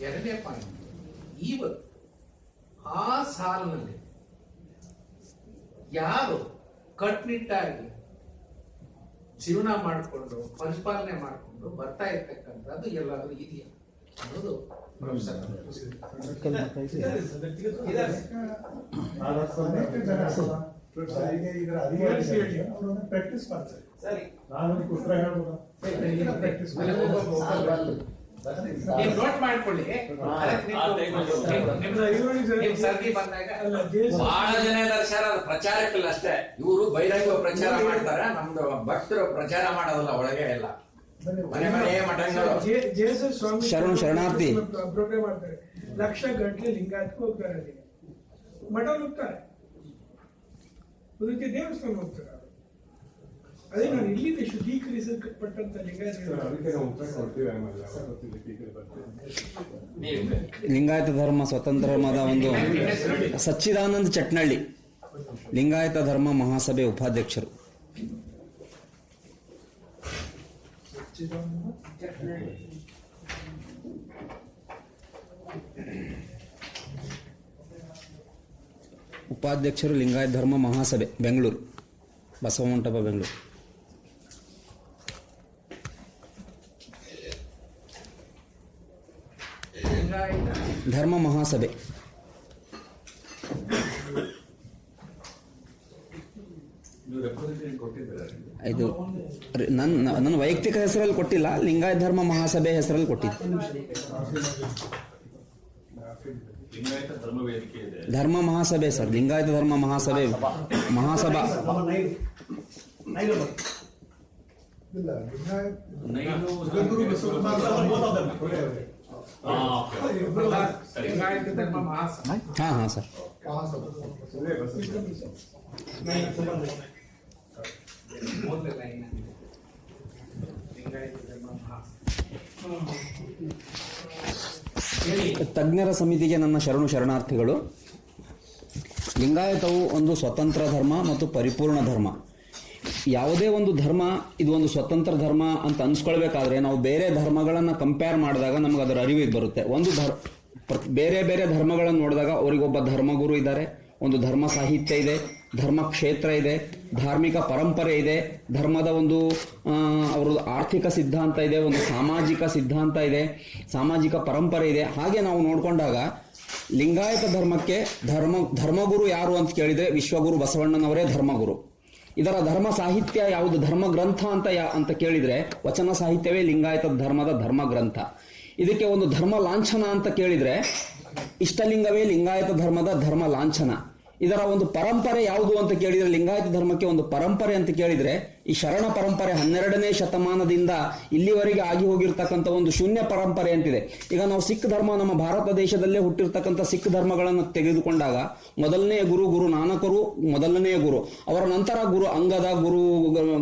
ಎರಡನೇ ಪಾಯಿಂಟ್, ಇವತ್ತು ಆ ಸಾಲಿನಲ್ಲಿ ಯಾರು ಕಟ್ನಿಟ್ಟಾಗಿ ಜೀವನ ಮಾಡಿಕೊಂಡು ಪರಿಪಾಲನೆ ಮಾಡಿಕೊಂಡು ಬರ್ತಾ ಇರ್ತಕ್ಕಂಥದ್ದು ಎಲ್ಲಾದ್ರೂ ಇದೆಯಾ ಅನ್ನೋದು ಪ್ರೊಫೆಸರ್ ಪ್ರಾಕ್ಟೀಸ್ ಮಾಡ್ತಾರೆ. ನೋಟ್ ಮಾಡ್ಕೊಳ್ಳಿ. ಸರ್ದಿ ಬಂದಾಗ ಬಹಳ ಜನ ಇದ್ದಾರೆ ಸರ್, ಅದು ಪ್ರಚಾರಕ್ಕಿಲ್ಲ ಅಷ್ಟೇ. ಇವರು ಬಹಿರಂಗ ಪ್ರಚಾರ ಮಾಡ್ತಾರೆ, ನಮ್ದು ಭಕ್ತರು ಪ್ರಚಾರ ಮಾಡೋದಲ್ಲ ಒಳಗೆ ಎಲ್ಲ ಮನೆ ಮನೆ ಮಠಗಳು. ಶರಣು ಶರಣಾರ್ಥಿ ಅಬ್ರೋಗ್ರೆ ಮಾಡ್ತಾರೆ. ಲಕ್ಷ ಗಂಟೆ ಲಿಂಗಾಯತ್ಗೆ ಹೋಗ್ತಾರೆ, ಅಲ್ಲಿಗೆ ಮಠ ಹೋಗ್ತಾರೆ, ಅದಕ್ಕೆ ದೇವಸ್ಥಾನ ಹೋಗ್ತಾರೆ. ಅದೇ ನಾನು ಇಲ್ಲಿಂದ ಶುದ್ಧೀಕರಿಸಲ್ಪಟ್ಟಂತ ಲಿಂಗಾಯತ ಧರ್ಮ ಸ್ವತಂತ್ರ ಧರ್ಮದ ಒಂದು ಸಚ್ಚಿದಾನಂದ ಚಟ್ನಳ್ಳಿ, ಲಿಂಗಾಯತ ಧರ್ಮ ಮಹಾಸಭೆ ಉಪಾಧ್ಯಕ್ಷರು. ಉಪಾಧ್ಯಕ್ಷರು ಲಿಂಗಾಯತ ಧರ್ಮ ಮಹಾಸಭೆ ಬೆಂಗಳೂರು, ಬಸವಮಂಟಪ ಬೆಂಗಳೂರು. ಧರ್ಮ ಮಹಾಸಭೆ ಇದು ನನ್ನ ವೈಯಕ್ತಿಕ ಹೆಸರಲ್ಲಿ ಕೊಟ್ಟಿಲ್ಲ, ಲಿಂಗಾಯತ ಧರ್ಮ ಮಹಾಸಭೆ ಹೆಸರಲ್ಲಿ ಕೊಟ್ಟಿದ್ದು. ಧರ್ಮ ಮಹಾಸಭೆ ಸರ್, ಲಿಂಗಾಯತ ಧರ್ಮ ಮಹಾಸಭೆ ಮಹಾಸಭಾ ಹಾ ಸರ್. ತಜ್ಞರ ಸಮಿತಿಗೆ ನನ್ನ ಶರಣು ಶರಣಾರ್ಥಿಗಳು. ಲಿಂಗಾಯತವು ಒಂದು ಸ್ವತಂತ್ರ ಧರ್ಮ ಮತ್ತು ಪರಿಪೂರ್ಣ ಧರ್ಮ. ಯಾವುದೇ ಒಂದು ಧರ್ಮ ಇದು ಒಂದು ಸ್ವತಂತ್ರ ಧರ್ಮ ಅಂತ ಅನ್ಸ್ಕೊಳ್ಬೇಕಾದ್ರೆ ನಾವು ಬೇರೆ ಧರ್ಮಗಳನ್ನು ಕಂಪೇರ್ ಮಾಡಿದಾಗ ನಮ್ಗೆ ಅದರ ಅರಿವಿಗೆ ಬರುತ್ತೆ. ಬೇರೆ ಬೇರೆ ಧರ್ಮಗಳನ್ನು ನೋಡಿದಾಗ ಅವರಿಗೊಬ್ಬ ಧರ್ಮಗುರು ಇದ್ದಾರೆ, ಒಂದು ಧರ್ಮ ಸಾಹಿತ್ಯ ಇದೆ, ಧರ್ಮ ಕ್ಷೇತ್ರ ಇದೆ, ಧಾರ್ಮಿಕ ಪರಂಪರೆ ಇದೆ, ಧರ್ಮದ ಒಂದು ಅವ್ರದ್ದು ಆರ್ಥಿಕ ಸಿದ್ಧಾಂತ ಇದೆ, ಒಂದು ಸಾಮಾಜಿಕ ಸಿದ್ಧಾಂತ ಇದೆ, ಸಾಮಾಜಿಕ ಪರಂಪರೆ ಇದೆ. ಹಾಗೆ ನಾವು ನೋಡ್ಕೊಂಡಾಗ ಲಿಂಗಾಯತ ಧರ್ಮಕ್ಕೆ ಧರ್ಮಗುರು ಯಾರು ಅಂತ ಕೇಳಿದ್ರೆ ವಿಶ್ವಗುರು ಬಸವಣ್ಣನವರೇ ಧರ್ಮಗುರು. ಇದರ ಧರ್ಮ ಸಾಹಿತ್ಯ ಯಾವುದು, ಧರ್ಮ ಗ್ರಂಥ ಅಂತ ಕೇಳಿದ್ರೆ ವಚನ ಸಾಹಿತ್ಯವೇ ಲಿಂಗಾಯತ ಧರ್ಮದ ಧರ್ಮ ಗ್ರಂಥ. ಇದಕ್ಕೆ ಒಂದು ಧರ್ಮ ಲಾಂಛನ ಅಂತ ಕೇಳಿದ್ರೆ ಇಷ್ಟಲಿಂಗವೇ ಲಿಂಗಾಯತ ಧರ್ಮದ ಧರ್ಮ ಲಾಂಛನ. ಇದರ ಒಂದು ಪರಂಪರೆ ಯಾವುದು ಅಂತ ಕೇಳಿದ್ರೆ ಲಿಂಗಾಯತ ಧರ್ಮಕ್ಕೆ ಒಂದು ಪರಂಪರೆ ಅಂತ ಕೇಳಿದ್ರೆ ಈ ಶರಣ ಪರಂಪರೆ 12ನೇ ಶತಮಾನದಿಂದ ಇಲ್ಲಿವರೆಗೆ ಆಗಿ ಹೋಗಿರ್ತಕ್ಕಂಥ ಒಂದು ಶೂನ್ಯ ಪರಂಪರೆ ಅಂತಿದೆ. ಈಗ ನಾವು ಸಿಖ್ ಧರ್ಮ, ನಮ್ಮ ಭಾರತ ದೇಶದಲ್ಲೇ ಹುಟ್ಟಿರ್ತಕ್ಕಂಥ ಸಿಖ್ ಧರ್ಮಗಳನ್ನು ತೆಗೆದುಕೊಂಡಾಗ ಮೊದಲನೆಯ ಗುರು ನಾನಕರು ಮೊದಲನೆಯ ಗುರು, ಅವರ ನಂತರ ಗುರು ಅಂಗದ,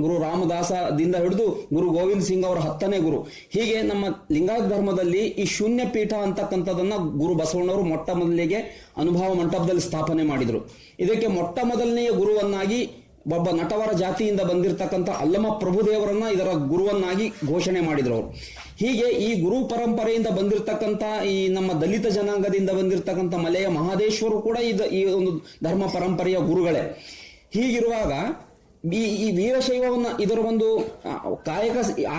ಗುರು ರಾಮದಾಸದಿಂದ ಹಿಡಿದು ಗುರು ಗೋವಿಂದ್ ಸಿಂಗ್ ಅವರ 10ನೇ ಗುರು. ಹೀಗೆ ನಮ್ಮ ಲಿಂಗಾಯತ ಧರ್ಮದಲ್ಲಿ ಈ ಶೂನ್ಯ ಪೀಠ ಅಂತಕ್ಕಂಥದನ್ನ ಗುರು ಬಸವಣ್ಣವರು ಮೊಟ್ಟ ಮೊದಲಿಗೆ ಅನುಭವ ಮಂಟಪದಲ್ಲಿ ಸ್ಥಾಪನೆ ಮಾಡಿದರು. ಇದಕ್ಕೆ ಮೊಟ್ಟ ಮೊದಲನೆಯ ಗುರುವನ್ನಾಗಿ ಒಬ್ಬ ನಟವರ ಜಾತಿಯಿಂದ ಬಂದಿರತಕ್ಕಂಥ ಅಲ್ಲಮ ಪ್ರಭುದೇವರನ್ನ ಇದರ ಗುರುವನ್ನಾಗಿ ಘೋಷಣೆ ಮಾಡಿದ್ರು ಅವರು. ಹೀಗೆ ಈ ಗುರು ಪರಂಪರೆಯಿಂದ ಬಂದಿರತಕ್ಕಂಥ ಈ ನಮ್ಮ ದಲಿತ ಜನಾಂಗದಿಂದ ಬಂದಿರತಕ್ಕಂಥ ಮಲೆಯ ಮಹದೇಶ್ವರು ಕೂಡ ಈ ಒಂದು ಧರ್ಮ ಪರಂಪರೆಯ ಗುರುಗಳೇ. ಹೀಗಿರುವಾಗ ಈ ವೀರಶೈವವನ್ನ ಇದರ ಒಂದು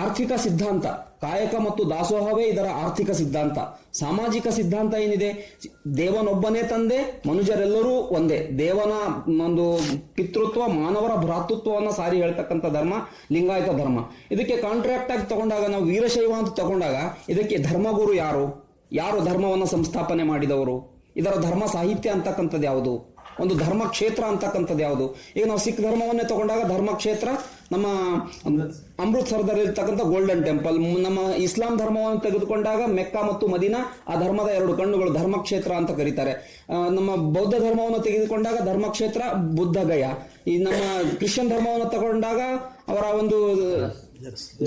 ಆರ್ಥಿಕ ಸಿದ್ಧಾಂತ, ಕಾಯಕ ಮತ್ತು ದಾಸೋಹವೇ ಇದರ ಆರ್ಥಿಕ ಸಿದ್ಧಾಂತ. ಸಾಮಾಜಿಕ ಸಿದ್ಧಾಂತ ಏನಿದೆ, ದೇವನೊಬ್ಬನೇ ತಂದೆ, ಮನುಜರೆಲ್ಲರೂ ಒಂದೇ, ದೇವನ ಒಂದು ಪಿತೃತ್ವ, ಮಾನವರ ಭ್ರಾತೃತ್ವವನ್ನು ಸಾರಿ ಹೇಳ್ತಕ್ಕಂಥ ಧರ್ಮ ಲಿಂಗಾಯತ ಧರ್ಮ. ಇದಕ್ಕೆ ಕಾಂಟ್ರಾಕ್ಟ್ ಆಗಿ ತಗೊಂಡಾಗ ನಾವು ವೀರಶೈವ ಅಂತ ತಗೊಂಡಾಗ ಇದಕ್ಕೆ ಧರ್ಮಗುರು ಯಾರು ಧರ್ಮವನ್ನು ಸಂಸ್ಥಾಪನೆ ಮಾಡಿದವರು, ಇದರ ಧರ್ಮ ಸಾಹಿತ್ಯ ಅಂತಕ್ಕಂಥದ್ದು ಯಾವುದು, ಒಂದು ಧರ್ಮ ಕ್ಷೇತ್ರ ಅಂತಕ್ಕಂಥದ್ದು ಯಾವುದು. ಈಗ ನಾವು ಸಿಖ್ ಧರ್ಮವನ್ನೇ ತಗೊಂಡಾಗ ಧರ್ಮ ಕ್ಷೇತ್ರ ನಮ್ಮ ಅಮೃತ್ಸರದಲ್ಲಿರ್ತಕ್ಕಂಥ ಗೋಲ್ಡನ್ ಟೆಂಪಲ್. ನಮ್ಮ ಇಸ್ಲಾಂ ಧರ್ಮವನ್ನು ತೆಗೆದುಕೊಂಡಾಗ ಮೆಕ್ಕಾ ಮತ್ತು ಮದೀನಾ, ಆ ಧರ್ಮದ 2 ಕಣ್ಣುಗಳು ಧರ್ಮಕ್ಷೇತ್ರ ಅಂತ ಕರೀತಾರೆ. ನಮ್ಮ ಬೌದ್ಧ ಧರ್ಮವನ್ನು ತೆಗೆದುಕೊಂಡಾಗ ಧರ್ಮಕ್ಷೇತ್ರ ಬುದ್ಧ ಗಯ. ಈ ನಮ್ಮ ಕ್ರಿಶ್ಚಿಯನ್ ಧರ್ಮವನ್ನು ತಗೊಂಡಾಗ ಅವರ ಒಂದು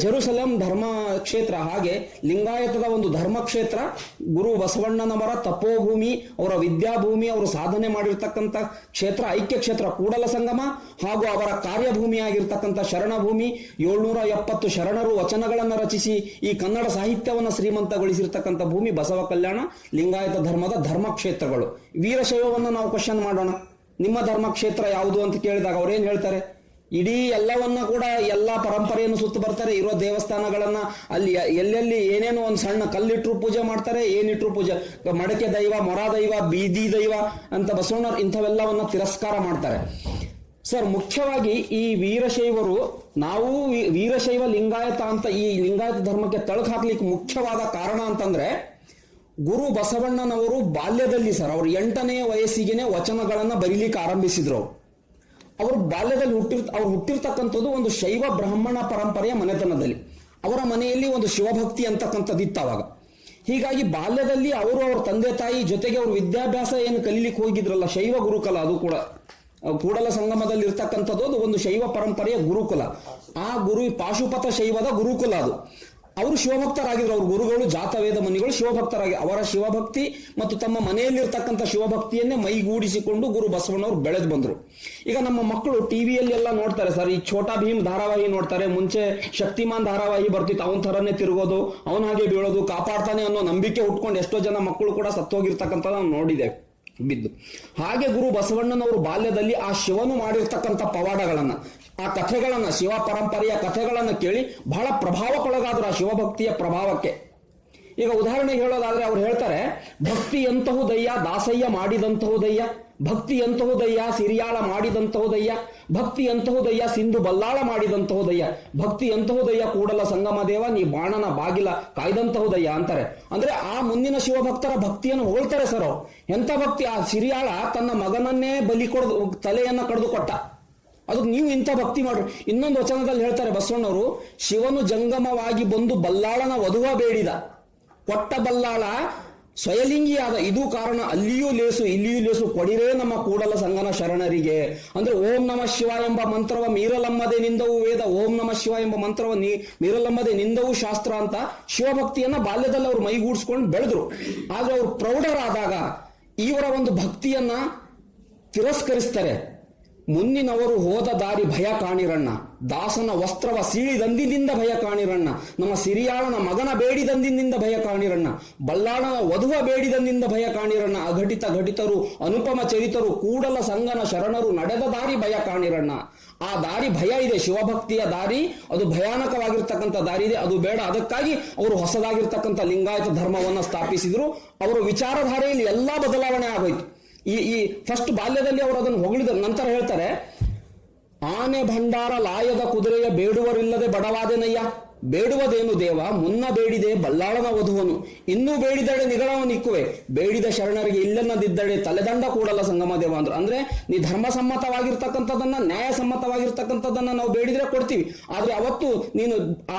ಜೆರುಸಲೇಂ ಧರ್ಮ ಕ್ಷೇತ್ರ. ಹಾಗೆ ಲಿಂಗಾಯತದ ಒಂದು ಧರ್ಮ ಕ್ಷೇತ್ರ ಗುರು ಬಸವಣ್ಣನವರ ತಪೋಭೂಮಿ, ಅವರ ವಿದ್ಯಾಭೂಮಿ, ಅವರು ಸಾಧನೆ ಮಾಡಿರ್ತಕ್ಕಂಥ ಕ್ಷೇತ್ರ, ಐಕ್ಯ ಕ್ಷೇತ್ರ ಕೂಡಲ ಸಂಗಮ, ಹಾಗೂ ಅವರ ಕಾರ್ಯಭೂಮಿಯಾಗಿರ್ತಕ್ಕಂಥ ಶರಣಭೂಮಿ. 770 ಶರಣರು ವಚನಗಳನ್ನು ರಚಿಸಿ ಈ ಕನ್ನಡ ಸಾಹಿತ್ಯವನ್ನು ಶ್ರೀಮಂತಗೊಳಿಸಿರ್ತಕ್ಕಂಥ ಭೂಮಿ ಬಸವ ಕಲ್ಯಾಣ ಲಿಂಗಾಯತ ಧರ್ಮದ ಧರ್ಮ ಕ್ಷೇತ್ರಗಳು. ವೀರಶೈವವನ್ನು ನಾವು ಕ್ವಶನ್ ಮಾಡೋಣ, ನಿಮ್ಮ ಧರ್ಮ ಕ್ಷೇತ್ರ ಯಾವುದು ಅಂತ ಕೇಳಿದಾಗ ಅವ್ರೇನ್ ಹೇಳ್ತಾರೆ? ಇಡೀ ಎಲ್ಲವನ್ನ ಕೂಡ ಎಲ್ಲ ಪರಂಪರೆಯನ್ನು ಸುತ್ತ ಬರ್ತಾರೆ. ಇರೋ ದೇವಸ್ಥಾನಗಳನ್ನ ಅಲ್ಲಿ ಎಲ್ಲೆಲ್ಲಿ ಏನೇನೋ ಒಂದು ಸಣ್ಣ ಕಲ್ಲಿಟ್ರು ಪೂಜೆ ಮಾಡ್ತಾರೆ, ಏನಿಟ್ರು ಪೂಜೆ, ಮಡಕೆ ದೈವ, ಮೊರ ದೈವ, ಬೀದಿ ದೈವ ಅಂತ ಬಸವಣ್ಣರು ಇಂಥವೆಲ್ಲವನ್ನ ತಿರಸ್ಕಾರ ಮಾಡ್ತಾರೆ. ಸರ್, ಮುಖ್ಯವಾಗಿ ಈ ವೀರಶೈವರು, ನಾವು ವೀರಶೈವ ಲಿಂಗಾಯತ ಅಂತ ಈ ಲಿಂಗಾಯತ ಧರ್ಮಕ್ಕೆ ತಳಕು ಹಾಕ್ಲಿಕ್ಕೆ ಮುಖ್ಯವಾದ ಕಾರಣ ಅಂತಂದ್ರೆ, ಗುರು ಬಸವಣ್ಣನವರು ಬಾಲ್ಯದಲ್ಲಿ ಸರ್, ಅವರು 8ನೇ ವಯಸ್ಸಿಗೆನೆ ವಚನಗಳನ್ನ ಬರೀಲಿಕ್ಕೆ ಆರಂಭಿಸಿದ್ರು. ಅವರು ಬಾಲ್ಯದಲ್ಲಿ ಹುಟ್ಟಿರ್ತಕ್ಕಂಥದ್ದು ಒಂದು ಶೈವ ಬ್ರಾಹ್ಮಣ ಪರಂಪರೆಯ ಮನೆತನದಲ್ಲಿ. ಅವರ ಮನೆಯಲ್ಲಿ ಒಂದು ಶಿವಭಕ್ತಿ ಅಂತಕ್ಕಂಥದ್ದು ಇತ್ತು ಅವಾಗ. ಹೀಗಾಗಿ ಬಾಲ್ಯದಲ್ಲಿ ಅವರು ಅವ್ರ ತಂದೆ ತಾಯಿ ಜೊತೆಗೆ ಅವರು ವಿದ್ಯಾಭ್ಯಾಸ ಏನು ಕಲೀಲಿಕ್ಕೆ ಹೋಗಿದ್ರಲ್ಲ, ಶೈವ ಗುರುಕುಲ, ಅದು ಕೂಡ ಕೂಡಲ ಸಂಗಮದಲ್ಲಿ ಇರ್ತಕ್ಕಂಥದ್ದು ಅದು ಒಂದು ಶೈವ ಪರಂಪರೆಯ ಗುರುಕುಲ. ಆ ಪಾಶುಪತ ಶೈವದ ಗುರುಕುಲ ಅದು. ಅವರು ಶಿವಭಕ್ತರಾಗಿದ್ರು. ಅವ್ರ ಗುರುಗಳು ಜಾತವೇದ ಮುನಿಗಳು ಶಿವಭಕ್ತರಾಗಿ ಅವರ ಶಿವಭಕ್ತಿ ಮತ್ತು ತಮ್ಮ ಮನೆಯಲ್ಲಿರ್ತಕ್ಕಂಥ ಶಿವಭಕ್ತಿಯನ್ನೇ ಮೈಗೂಡಿಸಿಕೊಂಡು ಗುರು ಬಸವಣ್ಣವರು ಬೆಳೆದು ಬಂದರು. ಈಗ ನಮ್ಮ ಮಕ್ಕಳು ಟಿವಿಯಲ್ಲಿ ಎಲ್ಲ ನೋಡ್ತಾರೆ ಸರ್, ಈ ಛೋಟಾ ಭೀಮ್ ಧಾರಾವಾಹಿ ನೋಡ್ತಾರೆ. ಮುಂಚೆ ಶಕ್ತಿಮಾನ್ ಧಾರಾವಾಹಿ ಬರ್ತಿತ್ತು, ಅವನ ಥರನೇ ತಿರುಗೋದು, ಅವನ ಹಾಗೆ ಬೀಳೋದು, ಕಾಪಾಡ್ತಾನೆ ಅನ್ನೋ ನಂಬಿಕೆ ಉಟ್ಕೊಂಡು ಎಷ್ಟೋ ಜನ ಮಕ್ಕಳು ಕೂಡ ಸತ್ತೋಗಿರ್ತಕ್ಕಂಥ ನಾವು ನೋಡಿದ್ದೇವೆ ಬಿದ್ದು. ಹಾಗೆ ಗುರು ಬಸವಣ್ಣನವರು ಬಾಲ್ಯದಲ್ಲಿ ಆ ಶಿವನು ಮಾಡಿರ್ತಕ್ಕಂಥ ಪವಾಡಗಳನ್ನ, ಆ ಕಥೆಗಳನ್ನ, ಶಿವ ಪರಂಪರೆಯ ಕಥೆಗಳನ್ನ ಕೇಳಿ ಬಹಳ ಪ್ರಭಾವಕ್ಕೊಳಗಾದ್ರು ಆ ಶಿವಭಕ್ತಿಯ ಪ್ರಭಾವಕ್ಕೆ. ಈಗ ಉದಾಹರಣೆಗೆ ಹೇಳೋದಾದ್ರೆ ಅವ್ರು ಹೇಳ್ತಾರೆ, ಭಕ್ತಿ ಎಂತಹುದಯ್ಯ ದಾಸಯ್ಯ ಮಾಡಿದಂತಹುದಯ್ಯ, ಭಕ್ತಿ ಎಂತಹುದಯ್ಯ ಸಿರಿಯಾಳ ಮಾಡಿದಂತಹುದಯ್ಯ, ಭಕ್ತಿ ಎಂತಹುದಯ್ಯ ಸಿಂಧು ಬಲ್ಲಾಳ ಮಾಡಿದಂತಹುದಯ್ಯ, ಭಕ್ತಿ ಎಂತಹುದಯ್ಯ ಕೂಡಲ ಸಂಗಮ ದೇವ ನೀ ಬಾಣನ ಬಾಗಿಲ ಕಾಯ್ದಂತಹುದಯ್ಯ ಅಂತಾರೆ. ಅಂದ್ರೆ ಆ ಮುಂದಿನ ಶಿವಭಕ್ತರ ಭಕ್ತಿಯನ್ನು ಹೊಗಳ್ತಾರೆ ಸರ್ ಅವ್ರು. ಎಂತ ಭಕ್ತಿ! ಆ ಸಿರಿಯಾಳ ತನ್ನ ಮಗನನ್ನೇ ಬಲಿ ಕೊಡದು, ತಲೆಯನ್ನ ಕಡ್ದು ಕೊಟ್ಟ. ಅದಕ್ಕೆ ನೀವು ಇಂಥ ಭಕ್ತಿ ಮಾಡ್ರಿ. ಇನ್ನೊಂದು ವಚನದಲ್ಲಿ ಹೇಳ್ತಾರೆ ಬಸವಣ್ಣವರು, ಶಿವನು ಜಂಗಮವಾಗಿ ಬಂದು ಬಲ್ಲಾಳನ ವಧುವ ಬೇಡಿದ, ಕೊಟ್ಟ ಬಲ್ಲಾಳ ಸ್ವಯಲಿಂಗಿಯಾದ, ಇದು ಕಾರಣ ಅಲ್ಲಿಯೂ ಲೇಸು ಇಲ್ಲಿಯೂ ಲೇಸು ಕೊಡಿರೇ ನಮ್ಮ ಕೂಡಲ ಸಂಗನ ಶರಣರಿಗೆ. ಅಂದ್ರೆ ಓಂ ನಮ ಶಿವ ಎಂಬ ಮಂತ್ರವ ಮೀರಲಮ್ಮದೆ ನಿಂದವು ವೇದ, ಓಂ ನಮ ಶಿವ ಎಂಬ ಮಂತ್ರವ ಮೀರಲಮ್ಮದೆ ನಿಂದವು ಶಾಸ್ತ್ರ ಅಂತ ಶಿವಭಕ್ತಿಯನ್ನ ಬಾಲ್ಯದಲ್ಲಿ ಅವ್ರು ಮೈಗೂಡಿಸ್ಕೊಂಡು ಬೆಳೆದ್ರು. ಆದ್ರೆ ಅವ್ರು ಪ್ರೌಢರಾದಾಗ ಇವರ ಒಂದು ಭಕ್ತಿಯನ್ನ ತಿರಸ್ಕರಿಸ್ತಾರೆ. ಮುನ್ನಿನವರು ಹೋದ ದಾರಿ ಭಯ ಕಾಣಿರಣ್ಣ, ದಾಸನ ವಸ್ತ್ರವ ಸೀಳಿದಂದಿನಿಂದ ಭಯ ಕಾಣಿರಣ್ಣ, ನಮ್ಮ ಸಿರಿಯಾಳನ ಮಗನ ಬೇಡಿದಂದಿನಿಂದ ಭಯ ಕಾಣಿರಣ್ಣ, ಬಲ್ಲಾಳನ ವಧುವ ಬೇಡಿದಂದಿಂದ ಭಯ ಕಾಣಿರಣ್ಣ, ಅಘಟಿತ ಘಟಿತರು ಅನುಪಮ ಚರಿತರು ಕೂಡಲ ಸಂಗನ ಶರಣರು ನಡೆದ ದಾರಿ ಭಯ ಕಾಣಿರಣ್ಣ. ಆ ದಾರಿ ಭಯ ಇದೆ, ಶಿವಭಕ್ತಿಯ ದಾರಿ, ಅದು ಭಯಾನಕವಾಗಿರ್ತಕ್ಕಂಥ ದಾರಿ ಇದೆ, ಅದು ಬೇಡ. ಅದಕ್ಕಾಗಿ ಅವರು ಹೊಸದಾಗಿರ್ತಕ್ಕಂಥ ಲಿಂಗಾಯತ ಧರ್ಮವನ್ನ ಸ್ಥಾಪಿಸಿದ್ರು. ಅವರ ವಿಚಾರಧಾರೆಯಲ್ಲಿ ಎಲ್ಲಾ ಬದಲಾವಣೆ ಆಗೋಯ್ತು. ಈ ಫಸ್ಟ್ ಬಾಲ್ಯದಲ್ಲಿ ಅವರು ಅದನ್ನು ಹೊಗಳಿದರು. ನಂತರ ಹೇಳ್ತಾರೆ, ಆನೆ ಭಂಡಾರ ಲಾಯದ ಕುದುರೆಯ ಬೇಡುವರಿಲ್ಲದೆ ಬಡವಾದೆನಯ್ಯ, ಬೇಡುವುದೇನು ದೇವ ಮುನ್ನ ಬೇಡಿದೆ ಬಲ್ಲಾಳನ ವಧುವನು, ಇನ್ನೂ ಬೇಡಿದಡೆ ನಿಗಳವನಿಕ್ಕುವೆ, ಬೇಡಿದ ಶರಣರಿಗೆ ಇಲ್ಲನ್ನದಿದ್ದಡೆ ತಲೆದಂಡ ಕೂಡಲ ಸಂಗಮ ದೇವ ಅಂದ್ರು. ಅಂದ್ರೆ ನೀ ಧರ್ಮಸಮ್ಮತವಾಗಿರ್ತಕ್ಕಂಥದ್ದನ್ನ, ನ್ಯಾಯಸಮ್ಮತವಾಗಿರ್ತಕ್ಕಂಥದ್ದನ್ನ ನಾವು ಬೇಡಿದ್ರೆ ಕೊಡ್ತೀವಿ. ಆದ್ರೆ ಅವತ್ತು ನೀನು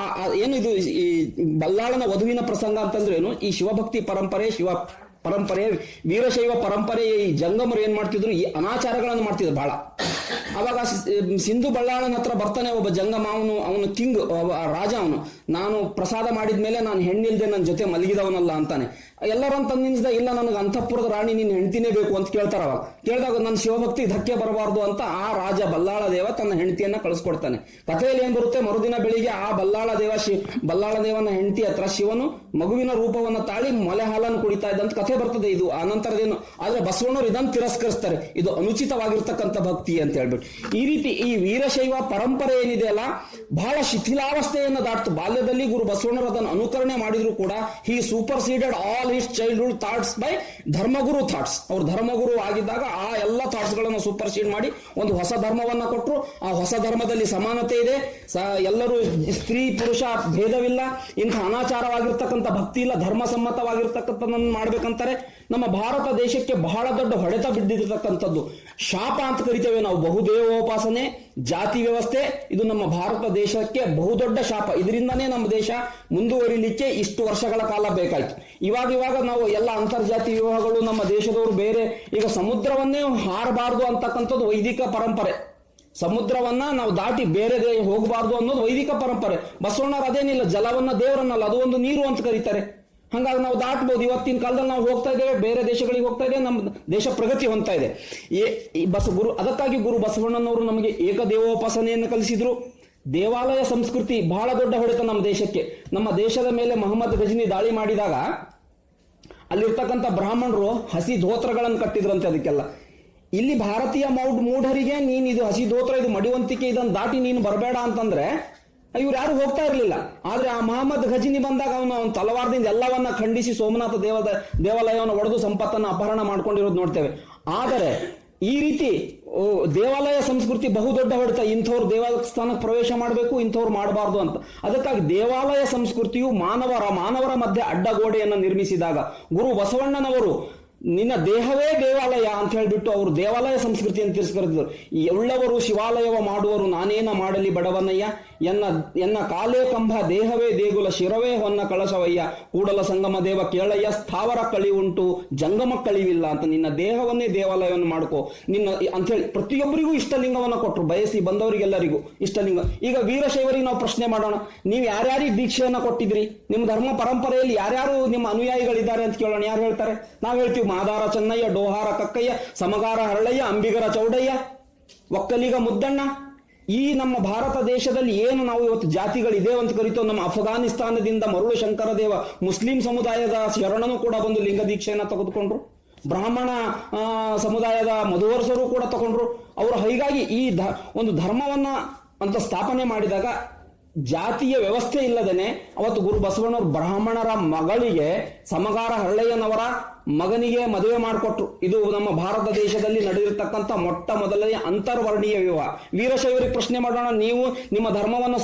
ಏನು ಇದು ಈ ಬಲ್ಲಾಳನ ವಧುವಿನ ಪ್ರಸಂಗ ಅಂತಂದ್ರೆ ಏನು, ಈ ಶಿವಭಕ್ತಿ ಪರಂಪರೆ, ಪರಂಪರೆ, ವೀರಶೈವ ಪರಂಪರೆ, ಈ ಜಂಗಮರು ಏನ್ ಮಾಡ್ತಿದ್ರು, ಈ ಅನಾಚಾರಗಳನ್ನು ಮಾಡ್ತಿದ್ರು ಬಹಳ. ಅವಾಗ ಸಿಂಧು ಬಳ್ಳಾಳನ ಹತ್ರ ಬರ್ತಾನೆ ಒಬ್ಬ ಜಂಗಮ, ಅವನು ಕಿಂಗ್, ರಾಜ. ಅವನು ನಾನು ಪ್ರಸಾದ ಮಾಡಿದ್ಮೇಲೆ ನಾನು ಹೆಣ್ಣಿಲ್ದೆ ನನ್ನ ಜೊತೆ ಮಲಗಿದವನಲ್ಲ ಅಂತಾನೆ. ಎಲ್ಲರೂ ಅಂತ ನಿನ್ಸಿದ, ಇಲ್ಲ ನನಗೆ ಅಂತಃಪುರದ ರಾಣಿ ನಿನ್ನ ಹೆಂಡತಿನೇ ಬೇಕು ಅಂತ ಕೇಳ್ತಾರ. ಅವಾಗ ಕೇಳಿದಾಗ ನನ್ನ ಶಿವಭಕ್ತಿ ಧಕ್ಕೆ ಬರಬಾರ್ದು ಅಂತ ಆ ರಾಜ ಬಲ್ಲಾಳ ದೇವ ತನ್ನ ಹೆಂಡತಿಯನ್ನ ಕಳಿಸ್ಕೊಡ್ತಾನೆ. ಕಥೆಯಲ್ಲಿ ಏನ್ ಬರುತ್ತೆ, ಮರುದಿನ ಬೆಳಿಗ್ಗೆ ಆ ಬಲ್ಲಾಳ ದೇವನ ಹೆಂಡತಿ ಹತ್ರ ಶಿವನು ಮಗುವಿನ ರೂಪವನ್ನು ತಾಳಿ ಮೊಲೆ ಹಾಲನ್ನು ಕುಡಿತಾ ಇದ್ದಂತ ಕಥೆ ಬರ್ತದೆ. ಇದು ಅನಂತರದೇನು. ಆದ್ರೆ ಬಸವಣ್ಣವರು ಇದನ್ನು ತಿರಸ್ಕರಿಸ್ತಾರೆ, ಇದು ಅನುಚಿತವಾಗಿರ್ತಕ್ಕಂಥ ಭಕ್ತಿ ಅಂತ ಹೇಳ್ಬಿಟ್ಟು. ಈ ರೀತಿ ಈ ವೀರಶೈವ ಪರಂಪರೆ ಏನಿದೆ ಅಲ್ಲ, ಬಹಳ ಶಿಥಿಲಾವಸ್ಥೆಯನ್ನು ದಾಟ್ತು. ಬಾಲ್ಯದಲ್ಲಿ ಗುರು ಬಸವಣ್ಣರು ಅದನ್ನು ಅನುಕರಣೆ ಮಾಡಿದ್ರು ಕೂಡ he superseded all his childhood thoughts by ಧರ್ಮಗುರು ಥಾಟ್ಸ್. ಅವ್ರು ಧರ್ಮಗುರು ಆಗಿದ್ದಾಗ ಆ ಎಲ್ಲ ಥಾಟ್ಸ್ ಗಳನ್ನು ಸೂಪರ್ ಸೀಡ್ ಮಾಡಿ ಒಂದು ಹೊಸ ಧರ್ಮವನ್ನ ಕೊಟ್ಟರು. ಆ ಹೊಸ ಧರ್ಮದಲ್ಲಿ ಸಮಾನತೆ ಇದೆ, ಎಲ್ಲರೂ ಸ್ತ್ರೀ ಪುರುಷ ಭೇದವಿಲ್ಲ, ಇಂಥ ಅನಾಚಾರವಾಗಿರ್ತಕ್ಕಂಥ ಭಕ್ತಿ ಇಲ್ಲ, ಧರ್ಮಸಮ್ಮತವಾಗಿರ್ತಕ್ಕಂಥದ್ದನ್ನು ಮಾಡ್ಬೇಕಂತಾರೆ. ನಮ್ಮ ಭಾರತ ದೇಶಕ್ಕೆ ಬಹಳ ದೊಡ್ಡ ಹೊಡೆತ ಬಿದ್ದಿರತಕ್ಕಂಥದ್ದು, ಶಾಪ ಅಂತ ಕರಿತೇವೆ ನಾವು, ಬಹುದೇವೋಪಾಸನೆ, ಜಾತಿ ವ್ಯವಸ್ಥೆ. ಇದು ನಮ್ಮ ಭಾರತ ದೇಶಕ್ಕೆ ಬಹುದೊಡ್ಡ ಶಾಪ. ಇದರಿಂದನೇ ನಮ್ಮ ದೇಶ ಮುಂದುವರಿಲಿಕ್ಕೆ ಇಷ್ಟು ವರ್ಷಗಳ ಕಾಲ ಬೇಕಾಯ್ತು. ಇವಾಗ ನಾವು ಎಲ್ಲ ಅಂತರ್ಜಾತಿ ವಿವಾಹಗಳು, ನಮ್ಮ ದೇಶದವರು ಬೇರೆ, ಈಗ ಸಮುದ್ರವನ್ನೇ ಹಾರಬಾರದು ಅಂತಕ್ಕಂಥದ್ದು ವೈದಿಕ ಪರಂಪರೆ. ಸಮುದ್ರವನ್ನ ನಾವು ದಾಟಿ ಬೇರೆ ಹೋಗಬಾರ್ದು ಅನ್ನೋದು ವೈದಿಕ ಪರಂಪರೆ. ಬಸವಣ್ಣವ್ರು ಅದೇನಿಲ್ಲ, ಜಲವನ್ನ ದೇವರನ್ನಲ್ಲ, ಅದು ಒಂದು ನೀರು ಅಂತ ಕರೀತಾರೆ. ಹಾಗಾಗಿ ನಾವು ದಾಟ್ಬೋದು. ಇವತ್ತಿನ ಕಾಲದಲ್ಲಿ ನಾವು ಹೋಗ್ತಾ ಇದ್ದೇವೆ, ಬೇರೆ ದೇಶಗಳಿಗೆ ಹೋಗ್ತಾ ಇದ್ದೇವೆ, ನಮ್ಮ ದೇಶ ಪ್ರಗತಿ ಹೊಂದ್ತಾ ಇದೆ. ಅದಕ್ಕಾಗಿ ಗುರು ಬಸವಣ್ಣನವರು ನಮಗೆ ಏಕದೇವೋಪಾಸನೆಯನ್ನು ಕಲಿಸಿದ್ರು. ದೇವಾಲಯ ಸಂಸ್ಕೃತಿ ಬಹಳ ದೊಡ್ಡ ಹೊಡೆತ ನಮ್ಮ ದೇಶಕ್ಕೆ. ನಮ್ಮ ದೇಶದ ಮೇಲೆ ಮೊಹಮ್ಮದ್ ಗಜ್ನಿ ದಾಳಿ ಮಾಡಿದಾಗ ಅಲ್ಲಿರ್ತಕ್ಕಂಥ ಬ್ರಾಹ್ಮಣರು ಹಸಿ ಧೋತ್ರಗಳನ್ನು ಕಟ್ಟಿದ್ರಂತೆ ಅದಕ್ಕೆಲ್ಲ. ಇಲ್ಲಿ ಭಾರತೀಯ ಮೂಢರಿಗೆ ನೀನು ಇದು ಹಸಿ ಧೋತ್ರ, ಇದು ಮಡಿವಂತಿಕೆ, ಇದನ್ನು ದಾಟಿ ನೀನು ಬರಬೇಡ ಅಂತಂದ್ರೆ ಇವ್ರು ಯಾರು ಹೋಗ್ತಾ ಇರಲಿಲ್ಲ. ಆದ್ರೆ ಆ ಮಹಮ್ಮದ್ ಘಜಿನಿ ಬಂದಾಗ ಅವನು ತಲವಾರದಿಂದ ಎಲ್ಲವನ್ನ ಖಂಡಿಸಿ ಸೋಮನಾಥ ದೇವಾಲಯವನ್ನು ಒಡೆದು ಸಂಪತ್ತನ್ನು ಅಪಹರಣ ಮಾಡ್ಕೊಂಡಿರೋದು ನೋಡ್ತೇವೆ. ಆದರೆ ಈ ರೀತಿ ದೇವಾಲಯ ಸಂಸ್ಕೃತಿ ಬಹುದೊಡ್ಡ ಹೊಡೆತ. ಇಂಥವ್ರು ದೇವಸ್ಥಾನಕ್ಕೆ ಪ್ರವೇಶ ಮಾಡಬೇಕು, ಇಂಥವ್ರು ಮಾಡಬಾರ್ದು ಅಂತ. ಅದಕ್ಕಾಗಿ ದೇವಾಲಯ ಸಂಸ್ಕೃತಿಯು ಮಾನವರ ಮಧ್ಯೆ ಅಡ್ಡಗೋಡೆಯನ್ನು ನಿರ್ಮಿಸಿದಾಗ ಗುರು ಬಸವಣ್ಣನವರು ನಿನ್ನ ದೇಹವೇ ದೇವಾಲಯ ಅಂತ ಹೇಳಿಬಿಟ್ಟು ಅವರು ದೇವಾಲಯ ಸಂಸ್ಕೃತಿಯನ್ನು ತಿರಸ್ಕರಿಸಿದರು. ಎಲ್ಲವರು ಶಿವಾಲಯವ ಮಾಡುವರು, ನಾನೇನ ಮಾಡಲಿ ಬಡವನಯ್ಯ, ಎನ್ನ ಕಾಲೇ ಕಂಬ ದೇಹವೇ ದೇಗುಲ, ಶಿರವೇ ಹೊನ್ನ ಕಳಶವಯ್ಯ, ಕೂಡಲ ಸಂಗಮ ದೇವ ಕೇಳಯ್ಯ, ಸ್ಥಾವರ ಕಳಿ ಉಂಟು ಜಂಗಮ ಕಳಿವಿಲ್ಲ ಅಂತ. ನಿನ್ನ ದೇಹವನ್ನೇ ದೇವಾಲಯವನ್ನು ಮಾಡ್ಕೋ ನಿನ್ನ ಅಂತೇಳಿ ಪ್ರತಿಯೊಬ್ಬರಿಗೂ ಇಷ್ಟಲಿಂಗವನ್ನು ಕೊಟ್ಟರು. ಬಯಸಿ ಬಂದವರಿಗೆಲ್ಲರಿಗೂ ಇಷ್ಟಲಿಂಗ. ಈಗ ವೀರಶೈವರಿಗೆ ನಾವು ಪ್ರಶ್ನೆ ಮಾಡೋಣ, ನೀವು ಯಾರ್ಯಾರಿಗೆ ದೀಕ್ಷೆಯನ್ನ ಕೊಟ್ಟಿದ್ರಿ? ನಿಮ್ಮ ಧರ್ಮ ಪರಂಪರೆಯಲ್ಲಿ ಯಾರ್ಯಾರು ನಿಮ್ಮ ಅನುಯಾಯಿಗಳಿದ್ದಾರೆ ಅಂತ ಕೇಳೋಣ. ಯಾರು ಹೇಳ್ತಾರೆ? ನಾವು ಹೇಳ್ತೀವಿ ಮಾದಾರ ಚೆನ್ನಯ್ಯ, ಡೋಹಾರ ಕಕ್ಕಯ್ಯ, ಸಮಗಾರ ಹರಳಯ್ಯ, ಅಂಬಿಗರ ಚೌಡಯ್ಯ, ಒಕ್ಕಲಿಗ ಮುದ್ದಣ್ಣ. ಈ ನಮ್ಮ ಭಾರತ ದೇಶದಲ್ಲಿ ಏನು ನಾವು ಇವತ್ತು ಜಾತಿಗಳಿದೆ ಅಂತ ಕರಿತೋ, ನಮ್ಮ ಅಫ್ಘಾನಿಸ್ತಾನದಿಂದ ಮರುಳು ಶಂಕರದೇವ ಮುಸ್ಲಿಂ ಸಮುದಾಯದ ಶರಣನು ಕೂಡ ಬಂದು ಲಿಂಗ ದೀಕ್ಷೆಯನ್ನ ತೆಗೆದುಕೊಂಡ್ರು. ಬ್ರಾಹ್ಮಣ ಸಮುದಾಯದ ಮಧುವರ್ಸರು ಕೂಡ ತಗೊಂಡ್ರು ಅವರು. ಹೀಗಾಗಿ ಈ ಒಂದು ಧರ್ಮವನ್ನ ಅಂತ ಸ್ಥಾಪನೆ ಮಾಡಿದಾಗ ಜಾತಿಯ ವ್ಯವಸ್ಥೆ ಇಲ್ಲದೇನೆ ಅವತ್ತು ಗುರು ಬಸವಣ್ಣವರು ಬ್ರಾಹ್ಮಣರ ಮಗಳಿಗೆ ಸಮಗಾರ ಹರಳಯ್ಯನವರ ಮಗನಿಗೆ ಮದುವೆ ಮಾಡಿಕೊಟ್ರು. ಇದು ನಮ್ಮ ಭಾರತ ದೇಶದಲ್ಲಿ ನಡೆದಿರತಕ್ಕಂಥ ಮೊಟ್ಟ ಮೊದಲನೇ ಅಂತರ್ವರ್ಣೀಯ ವಿವಾಹ. ವೀರಶೈವರಿಗೆ ಪ್ರಶ್ನೆ ಮಾಡೋಣ, ನೀವು ನಿಮ್ಮ ಧರ್ಮವನ್ನು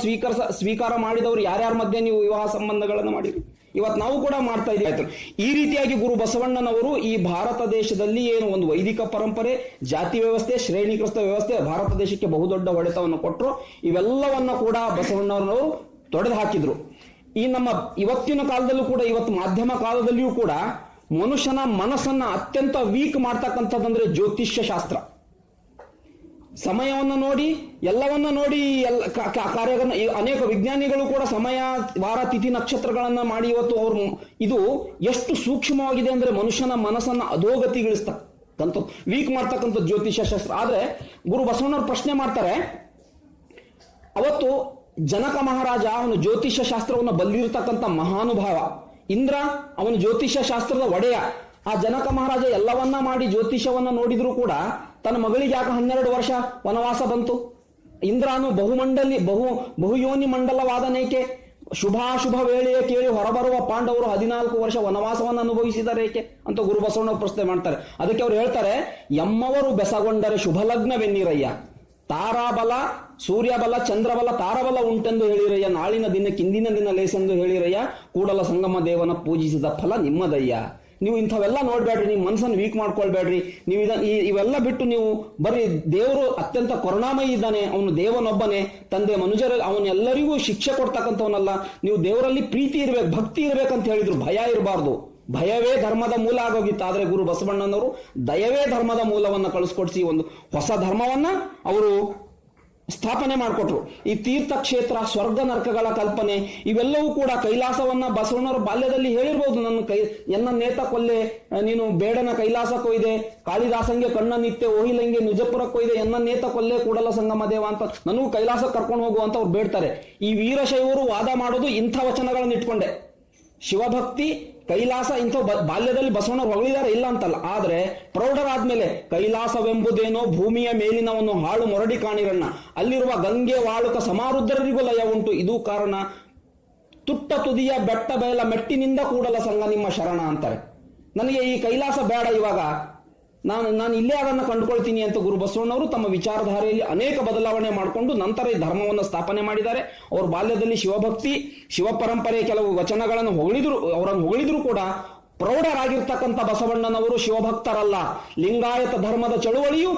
ಸ್ವೀಕಾರ ಮಾಡಿದವರು ಯಾರ್ಯಾರ ಮಧ್ಯೆ ನೀವು ವಿವಾಹ ಸಂಬಂಧಗಳನ್ನು ಮಾಡಿರಿ? ಇವತ್ತು ನಾವು ಕೂಡ ಮಾಡ್ತಾ ಇದ್ದೀವಿ. ಈ ರೀತಿಯಾಗಿ ಗುರು ಬಸವಣ್ಣನವರು ಈ ಭಾರತ ದೇಶದಲ್ಲಿ ಏನು ಒಂದು ವೈದಿಕ ಪರಂಪರೆ, ಜಾತಿ ವ್ಯವಸ್ಥೆ, ಶ್ರೇಣಿಗ್ರಸ್ತ ವ್ಯವಸ್ಥೆ ಭಾರತ ದೇಶಕ್ಕೆ ಬಹುದೊಡ್ಡ ಹೊಡೆತವನ್ನು ಕೊಟ್ಟರು. ಇವೆಲ್ಲವನ್ನ ಕೂಡ ಬಸವಣ್ಣನವರು ತೊಡೆದು ಹಾಕಿದ್ರು. ಈ ನಮ್ಮ ಇವತ್ತಿನ ಕಾಲದಲ್ಲೂ ಕೂಡ, ಇವತ್ತು ಮಾಧ್ಯಮ ಕಾಲದಲ್ಲಿಯೂ ಕೂಡ ಮನುಷ್ಯನ ಮನಸ್ಸನ್ನ ಅತ್ಯಂತ ವೀಕ್ ಮಾಡ್ತಕ್ಕಂಥದ್ದಂದ್ರೆ ಜ್ಯೋತಿಷ್ಯ ಶಾಸ್ತ್ರ. ಸಮಯವನ್ನು ನೋಡಿ, ಎಲ್ಲವನ್ನ ನೋಡಿ, ಕಾರ್ಯಗಳನ್ನ ಅನೇಕ ವಿಜ್ಞಾನಿಗಳು ಕೂಡ ಸಮಯ, ವಾರ, ತಿಥಿ, ನಕ್ಷತ್ರಗಳನ್ನ ಮಾಡಿ ಇವತ್ತು ಅವರು ಇದು ಎಷ್ಟು ಸೂಕ್ಷ್ಮವಾಗಿದೆ ಅಂದ್ರೆ ಮನುಷ್ಯನ ಮನಸ್ಸನ್ನ ಅಧೋಗತಿಗೊಳಿಸ್ತಕ್ಕಂಥ, ವೀಕ್ ಮಾಡ್ತಕ್ಕಂಥ ಜ್ಯೋತಿಷ್ಯ ಶಾಸ್ತ್ರ. ಆದ್ರೆ ಗುರು ಬಸವಣ್ಣವ್ರು ಪ್ರಶ್ನೆ ಮಾಡ್ತಾರೆ, ಅವತ್ತು ಜನಕ ಮಹಾರಾಜ ಅವನು ಜ್ಯೋತಿಷ್ಯ ಶಾಸ್ತ್ರವನ್ನು ಬಲ್ಲಿರತಕ್ಕಂಥ ಮಹಾನುಭಾವ. ಇಂದ್ರ ಅವನು ಜ್ಯೋತಿಷ್ಯ ಶಾಸ್ತ್ರದ ಒಡೆಯ. ಆ ಜನಕ ಮಹಾರಾಜ ಎಲ್ಲವನ್ನ ಮಾಡಿ ಜ್ಯೋತಿಷ್ಯವನ್ನ ನೋಡಿದ್ರು ಕೂಡ ತನ್ನ ಮಗಳಿಗೆ ಯಾಕೆ 12 ವರ್ಷ ವನವಾಸ ಬಂತು? ಇಂದ್ರನು ಬಹುಯೋನಿ ಮಂಡಲವಾದನೇಕೆ, ಶುಭಾಶುಭ ವೇಳೆಯ ಕೇಳಿ ಹೊರಬರುವ ಪಾಂಡವರು 14 ವರ್ಷ ವನವಾಸವನ್ನು ಅನುಭವಿಸಿದರೇಕೆ ಅಂತ ಗುರು ಬಸವಣ್ಣ ಪ್ರಶ್ನೆ ಮಾಡ್ತಾರೆ. ಅದಕ್ಕೆ ಅವ್ರು ಹೇಳ್ತಾರೆ, ಎಮ್ಮವರು ಬೆಸಗೊಂಡರೆ ಶುಭಲಗ್ನವೆನ್ನಿರಯ್ಯ, ತಾರಾಬಲ, ಸೂರ್ಯಬಲ, ಚಂದ್ರಬಲ, ತಾರಬಲ ಉಂಟೆಂದು ಹೇಳಿರಯ್ಯ, ನಾಳಿನ ದಿನಕ್ಕೆ ಇಂದಿನ ದಿನ ಲೇಸೆಂದು ಹೇಳಿರಯ್ಯ, ಕೂಡಲ ಸಂಗಮ ದೇವನ ಪೂಜಿಸಿದ ಫಲ ನಿಮ್ಮದಯ್ಯ. ನೀವು ಇಂಥವೆಲ್ಲ ನೋಡ್ಬೇಡ್ರಿ, ನೀವು ಮನಸ್ಸನ್ನು ವೀಕ್ ಮಾಡ್ಕೊಳ್ಬೇಡ್ರಿ. ನೀವು ಇವೆಲ್ಲ ಬಿಟ್ಟು ನೀವು ಬರೀ ದೇವರು ಅತ್ಯಂತ ಕರುಣಾಮಯಿ ಇದ್ದಾನೆ, ಅವನು ದೇವನೊಬ್ಬನೇ, ತಂದೆ ಮನುಜರ, ಅವನೆಲ್ಲರಿಗೂ ಶಿಕ್ಷೆ ಕೊಡ್ತಕ್ಕಂಥವನಲ್ಲ. ನೀವು ದೇವರಲ್ಲಿ ಪ್ರೀತಿ ಇರ್ಬೇಕು, ಭಕ್ತಿ ಇರ್ಬೇಕಂತ ಹೇಳಿದ್ರು. ಭಯ ಇರಬಾರ್ದು. ಭಯವೇ ಧರ್ಮದ ಮೂಲ ಆಗೋಗಿತ್ತು. ಆದ್ರೆ ಗುರು ಬಸವಣ್ಣನವರು ದಯವೇ ಧರ್ಮದ ಮೂಲವನ್ನ ಕಳಿಸ್ಕೊಡ್ಸಿ ಒಂದು ಹೊಸ ಧರ್ಮವನ್ನ ಅವರು ಸ್ಥಾಪನೆ ಮಾಡಿಕೊಟ್ರು. ಈ ತೀರ್ಥಕ್ಷೇತ್ರ, ಸ್ವರ್ಗ ನರಕಗಳ ಕಲ್ಪನೆ ಇವೆಲ್ಲವೂ ಕೂಡ ಕೈಲಾಸವನ್ನ ಬಸವಣ್ಣವರು ಬಾಲ್ಯದಲ್ಲಿ ಹೇಳಿರ್ಬೋದು. ಎನ್ನ ನೇತ ಕೊಲ್ಲೆ ನೀನು ಬೇಡನ ಕೈಲಾಸ ಕೊಯ್ದೆ, ಕಾಳಿದಾಸಂಗೆ ಕಣ್ಣ ನಿತ್ಯ ಓಹಿಲಂಗೆ ನಿಜಪುರ ಕೊಯ್ದೆ, ಎನ್ನ ನೇತ ಕೊಲ್ಲೆ ಕೂಡಲ ಸಂಗಮ ದೇವ ಅಂತ ನನಗೂ ಕೈಲಾಸ ಕರ್ಕೊಂಡು ಹೋಗು ಅಂತ ಅವ್ರು ಬೇಡ್ತಾರೆ. ಈ ವೀರಶೈವರು ವಾದ ಮಾಡೋದು ಇಂಥ ವಚನಗಳನ್ನು ಇಟ್ಕೊಂಡೆ. ಶಿವಭಕ್ತಿ, ಕೈಲಾಸ ಇಂಥ ಬಾಲ್ಯದಲ್ಲಿ ಬಸವಣ್ಣವ್ರು ಹೊಗಳಿದಾರೆ, ಇಲ್ಲ ಅಂತಲ್ಲ. ಆದ್ರೆ ಪ್ರೌಢರಾದ್ಮೇಲೆ ಕೈಲಾಸವೆಂಬುದೇನೋ ಭೂಮಿಯ ಮೇಲಿನವನ್ನು ಹಾಳು ಮೊರಡಿ ಕಾಣಿರಣ್ಣ, ಅಲ್ಲಿರುವ ಗಂಗೆ ವಾಳುಕ ಸಮಾರುದ್ರರಿಗೂ ಲಯ ಉಂಟು, ಇದು ಕಾರಣ ತುಟ್ಟ ತುದಿಯ ಬೆಟ್ಟ ಬಯಲ ಮೆಟ್ಟಿನಿಂದ ಕೂಡಲ ಸಂಘ ನಿಮ್ಮ ಶರಣ ಅಂತಾರೆ. ನನಗೆ ಈ ಕೈಲಾಸ ಬೇಡ, ಇವಾಗ ನಾನು ಇಲ್ಲೇ ಅದನ್ನು ಕಂಡುಕೊಳ್ತೀನಿ ಅಂತ ಗುರು ಬಸವಣ್ಣವರು ತಮ್ಮ ವಿಚಾರಧಾರೆಯಲ್ಲಿ ಅನೇಕ ಬದಲಾವಣೆ ಮಾಡಿಕೊಂಡು ನಂತರ ಈ ಧರ್ಮವನ್ನು ಸ್ಥಾಪನೆ ಮಾಡಿದ್ದಾರೆ. ಅವರು ಬಾಲ್ಯದಲ್ಲಿ ಶಿವಭಕ್ತಿ, ಶಿವ ಪರಂಪರೆ ಕೆಲವು ವಚನಗಳನ್ನು ಅವರನ್ನು ಹೊಗಳಿದ್ರು ಕೂಡ ಪ್ರೌಢರಾಗಿರ್ತಕ್ಕಂಥ ಬಸವಣ್ಣನವರು ಶಿವಭಕ್ತರಲ್ಲ. ಲಿಂಗಾಯತ ಧರ್ಮದ ಚಳುವಳಿಯು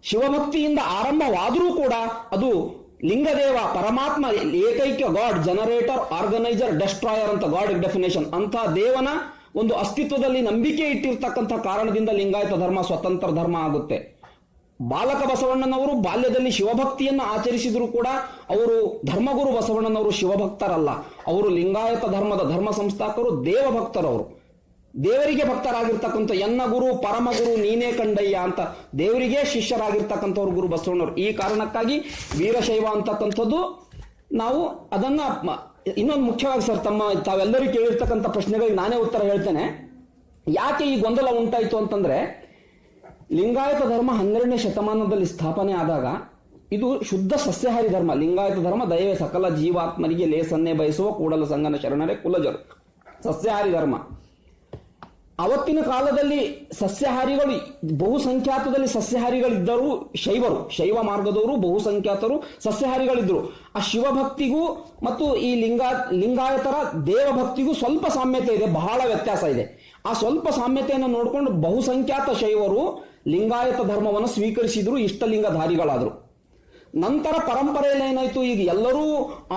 ಶಿವಭಕ್ತಿಯಿಂದ ಆರಂಭವಾದರೂ ಕೂಡ ಅದು ಲಿಂಗದೇವ, ಪರಮಾತ್ಮ, ಏಕೈಕ ಗಾಡ್, ಜನರೇಟರ್, ಆರ್ಗನೈಸರ್, ಡೆಸ್ಟ್ರಾಯರ್ ಅಂತ ಗಾಡ್ ಡೆಫಿನೇಷನ್ ಅಂತ ದೇವನ ಒಂದು ಅಸ್ತಿತ್ವದಲ್ಲಿ ನಂಬಿಕೆ ಇಟ್ಟಿರ್ತಕ್ಕಂಥ ಕಾರಣದಿಂದ ಲಿಂಗಾಯತ ಧರ್ಮ ಸ್ವತಂತ್ರ ಧರ್ಮ ಆಗುತ್ತೆ. ಬಾಲಕ ಬಸವಣ್ಣನವರು ಬಾಲ್ಯದಲ್ಲಿ ಶಿವಭಕ್ತಿಯನ್ನು ಆಚರಿಸಿದ್ರು ಕೂಡ ಅವರು ಧರ್ಮಗುರು ಬಸವಣ್ಣನವರು ಶಿವಭಕ್ತರಲ್ಲ. ಅವರು ಲಿಂಗಾಯತ ಧರ್ಮದ ಧರ್ಮ ಸಂಸ್ಥಾಪಕರು, ದೇವಭಕ್ತರವರು. ದೇವರಿಗೆ ಭಕ್ತರಾಗಿರ್ತಕ್ಕಂಥ ಎನ್ನ ಗುರು ಪರಮಗುರು ನೀನೇ ಕಂಡಯ್ಯ ಅಂತ ದೇವರಿಗೆ ಶಿಷ್ಯರಾಗಿರ್ತಕ್ಕಂಥವ್ರು ಗುರು ಬಸವಣ್ಣವರು. ಈ ಕಾರಣಕ್ಕಾಗಿ ವೀರಶೈವ ಅಂತಕ್ಕಂಥದ್ದು ನಾವು ಅದನ್ನ ಇನ್ನೊಂದು ಮುಖ್ಯವಾಗಿ ಸರ್, ತಾವೆಲ್ಲರೂ ಕೇಳಿರ್ತಕ್ಕಂಥ ಪ್ರಶ್ನೆಗಳಿಗೆ ನಾನೇ ಉತ್ತರ ಹೇಳ್ತೇನೆ. ಯಾಕೆ ಈ ಗೊಂದಲ ಉಂಟಾಯಿತು ಅಂತಂದ್ರೆ, ಲಿಂಗಾಯತ ಧರ್ಮ 12ನೇ ಶತಮಾನದಲ್ಲಿ ಸ್ಥಾಪನೆ ಆದಾಗ ಇದು ಶುದ್ಧ ಸಸ್ಯಾಹಾರಿ ಧರ್ಮ. ಲಿಂಗಾಯತ ಧರ್ಮ ದಯವೇ ಸಕಲ ಜೀವಾತ್ಮರಿಗೆ ಲೇಸನ್ನೇ ಬಯಸುವ ಕೂಡಲ ಸಂಗನ ಶರಣರೇ ಕುಲಜರು, ಸಸ್ಯಾಹಾರಿ ಧರ್ಮ. ಅವತ್ತಿನ ಕಾಲದಲ್ಲಿ ಸಸ್ಯಾಹಾರಿಗಳು ಬಹುಸಂಖ್ಯಾತದಲ್ಲಿ ಸಸ್ಯಾಹಾರಿಗಳಿದ್ದರು. ಶೈವ ಮಾರ್ಗದವರು ಬಹುಸಂಖ್ಯಾತರು ಸಸ್ಯಾಹಾರಿಗಳಿದ್ರು. ಆ ಶಿವಭಕ್ತಿಗೂ ಮತ್ತು ಈ ಲಿಂಗಾಯತರ ದೇವಭಕ್ತಿಗೂ ಸ್ವಲ್ಪ ಸಾಮ್ಯತೆ ಇದೆ, ಬಹಳ ವ್ಯತ್ಯಾಸ ಇದೆ. ಆ ಸ್ವಲ್ಪ ಸಾಮ್ಯತೆಯನ್ನು ನೋಡಿಕೊಂಡು ಬಹುಸಂಖ್ಯಾತ ಶೈವರು ಲಿಂಗಾಯತ ಧರ್ಮವನ್ನು ಸ್ವೀಕರಿಸಿದ್ರು, ಇಷ್ಟಲಿಂಗಧಾರಿಗಳಾದ್ರು. ನಂತರ ಪರಂಪರೆಯಲ್ಲಿ ಏನಾಯ್ತು, ಈಗ ಎಲ್ಲರೂ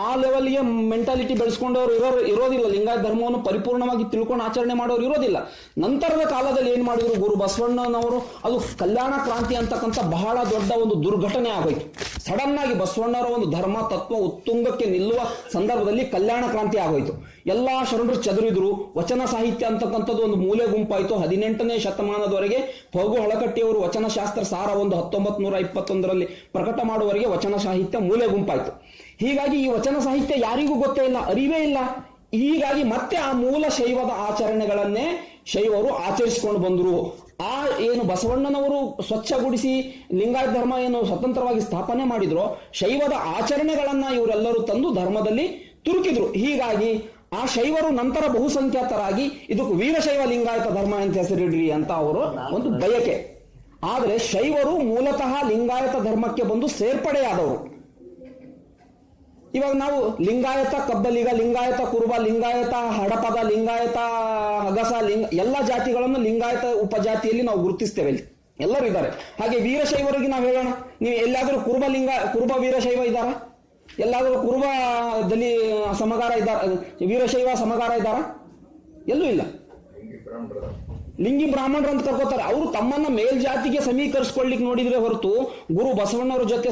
ಆ ಲೆವೆಲ್ಗೆ ಮೆಂಟಾಲಿಟಿ ಬೆಳೆಸ್ಕೊಂಡವ್ರು ಇರೋದಿಲ್ಲ. ಲಿಂಗಾಯತ ಧರ್ಮವನ್ನು ಪರಿಪೂರ್ಣವಾಗಿ ತಿಳ್ಕೊಂಡು ಆಚರಣೆ ಮಾಡೋರು ಇರೋದಿಲ್ಲ. ನಂತರದ ಕಾಲದಲ್ಲಿ ಏನ್ ಮಾಡಿದ್ರು ಗುರು ಬಸವಣ್ಣನವರು, ಅದು ಕಲ್ಯಾಣ ಕ್ರಾಂತಿ ಅಂತಕ್ಕಂಥ ಬಹಳ ದೊಡ್ಡ ಒಂದು ದುರ್ಘಟನೆ ಆಗೋಯ್ತು. ಸಡನ್ ಆಗಿ ಬಸವಣ್ಣವರ ಒಂದು ಧರ್ಮ ತತ್ವ ಉತ್ತುಂಗಕ್ಕೆ ನಿಲ್ಲುವ ಸಂದರ್ಭದಲ್ಲಿ ಕಲ್ಯಾಣ ಕ್ರಾಂತಿ ಆಗೋಯ್ತು. ಎಲ್ಲಾ ಶರಣರು ಚದುರಿದ್ರು. ವಚನ ಸಾಹಿತ್ಯ ಅಂತಕ್ಕಂಥದ್ದು ಒಂದು ಮೂಲೆ ಗುಂಪಾಯಿತು. 18ನೇ ಶತಮಾನದವರೆಗೆ ಫಗು ಹಳಕಟ್ಟಿಯವರು ವಚನಶಾಸ್ತ್ರ ಸಾರ ಒಂದು 1921ರಲ್ಲಿ ಪ್ರಕಟ ಮಾಡುವವರೆಗೆ ವಚನ ಸಾಹಿತ್ಯ ಮೂಲೆ ಗುಂಪಾಯಿತು. ಹೀಗಾಗಿ ಈ ವಚನ ಸಾಹಿತ್ಯ ಯಾರಿಗೂ ಗೊತ್ತೇ ಇಲ್ಲ, ಅರಿವೇ ಇಲ್ಲ. ಹೀಗಾಗಿ ಮತ್ತೆ ಆ ಮೂಲ ಶೈವದ ಆಚರಣೆಗಳನ್ನೇ ಶೈವರು ಆಚರಿಸಿಕೊಂಡು ಬಂದರು. ಆ ಏನು ಬಸವಣ್ಣನವರು ಸ್ವಚ್ಛಗೊಳಿಸಿ ಲಿಂಗಾಯತ ಧರ್ಮ ಏನು ಸ್ವತಂತ್ರವಾಗಿ ಸ್ಥಾಪನೆ ಮಾಡಿದ್ರು, ಶೈವದ ಆಚರಣೆಗಳನ್ನ ಇವರೆಲ್ಲರೂ ತಂದು ಧರ್ಮದಲ್ಲಿ ತುರುಕಿದ್ರು. ಹೀಗಾಗಿ ಆ ಶೈವರು ನಂತರ ಬಹುಸಂಖ್ಯಾತರಾಗಿ ಇದಕ್ಕೆ ವೀರಶೈವ ಲಿಂಗಾಯತ ಧರ್ಮ ಅಂತ ಹೆಸರಿಡ್ರಿ ಅಂತ ಅವರು ಒಂದು ಬಯಕೆ. ಆದರೆ ಶೈವರು ಮೂಲತಃ ಲಿಂಗಾಯತ ಧರ್ಮಕ್ಕೆ ಬಂದು ಸೇರ್ಪಡೆಯಾದವರು. ಇವಾಗ ನಾವು ಲಿಂಗಾಯತ ಕಬ್ಬಲಿಗ, ಲಿಂಗಾಯತ ಕುರುಬ, ಲಿಂಗಾಯತ ಹಡಪದ, ಲಿಂಗಾಯತ ಅಗಸ, ಎಲ್ಲ ಜಾತಿಗಳನ್ನು ಲಿಂಗಾಯತ ಉಪಜಾತಿಯಲ್ಲಿ ನಾವು ಗುರುತಿಸ್ತೇವೆ. ಎಲ್ಲರೂ ಇದ್ದಾರೆ. ಹಾಗೆ ವೀರಶೈವರಿಗೆ ನಾವು ಹೇಳೋಣ, ನೀವು ಎಲ್ಲಾದರೂ ಕುರುಬ ವೀರಶೈವ ಇದ್ದಾರಾ? ಎಲ್ಲಾದರೂ ಕುರುಬದಲ್ಲಿ ಸಮಗಾರ ಇದ್ದಾರ, ವೀರಶೈವ ಸಮಗಾರ ಇದ್ದಾರಾ? ಎಲ್ಲೂ ಇಲ್ಲ. ಲಿಂಗಿ ಬ್ರಾಹ್ಮಣರು ಅಂತ ಕರ್ಕೋತಾರೆ. ಅವರು ತಮ್ಮನ್ನ ಮೇಲ್ಜಾತಿಗೆ ಸಮೀಕರಿಸ್ಕೊಳ್ಳಿಕ್ಕೆ ನೋಡಿದ್ರೆ ಹೊರತು ಗುರು ಬಸವಣ್ಣವ್ರ ಜೊತೆ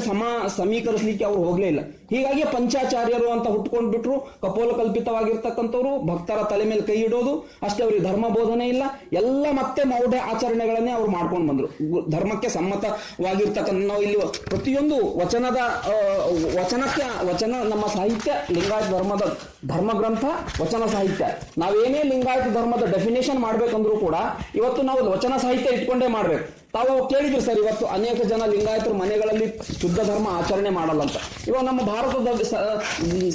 ಸಮೀಕರಿಸಲಿಕ್ಕೆ ಅವ್ರು ಹೋಗ್ಲೇ ಇಲ್ಲ. ಹೀಗಾಗಿ ಪಂಚಾಚಾರ್ಯರು ಅಂತ ಹುಟ್ಕೊಂಡ್ ಬಿಟ್ರು. ಕಪೋಲ ಕಲ್ಪಿತವಾಗಿರ್ತಕ್ಕಂಥವ್ರು, ಭಕ್ತರ ತಲೆ ಮೇಲೆ ಕೈ ಇಡೋದು ಅಷ್ಟೇ, ಅವ್ರಿಗೆ ಧರ್ಮ ಬೋಧನೆ ಇಲ್ಲ. ಎಲ್ಲ ಮತ್ತೆ ಮೌಢ್ಯ ಆಚರಣೆಗಳನ್ನೇ ಅವ್ರು ಮಾಡ್ಕೊಂಡು ಬಂದ್ರು. ಧರ್ಮಕ್ಕೆ ಸಮ್ಮತವಾಗಿರ್ತಕ್ಕಂಥ ನಾವು ಇಲ್ಲಿ ಪ್ರತಿಯೊಂದು ವಚನ ನಮ್ಮ ಸಾಹಿತ್ಯ, ಲಿಂಗಾಯತ ಧರ್ಮದ ಧರ್ಮ ಗ್ರಂಥ ವಚನ ಸಾಹಿತ್ಯ. ನಾವೇನೇ ಲಿಂಗಾಯತ ಧರ್ಮದ ಡೆಫಿನೇಷನ್ ಮಾಡ್ಬೇಕಂದ್ರೂ ಕೂಡ ಇವತ್ತು ನಾವು ವಚನ ಸಾಹಿತ್ಯ ಇಟ್ಕೊಂಡೇ ಮಾಡ್ಬೇಕು. ತಾವು ಕೇಳಿದ್ರು ಸರ್, ಇವತ್ತು ಅನೇಕ ಜನ ಲಿಂಗಾಯತರು ಮನೆಗಳಲ್ಲಿ ಶುದ್ಧ ಧರ್ಮ ಆಚರಣೆ ಮಾಡಲ್ಲ ಅಂತ. ಇವಾಗ ನಮ್ಮ ಭಾರತದ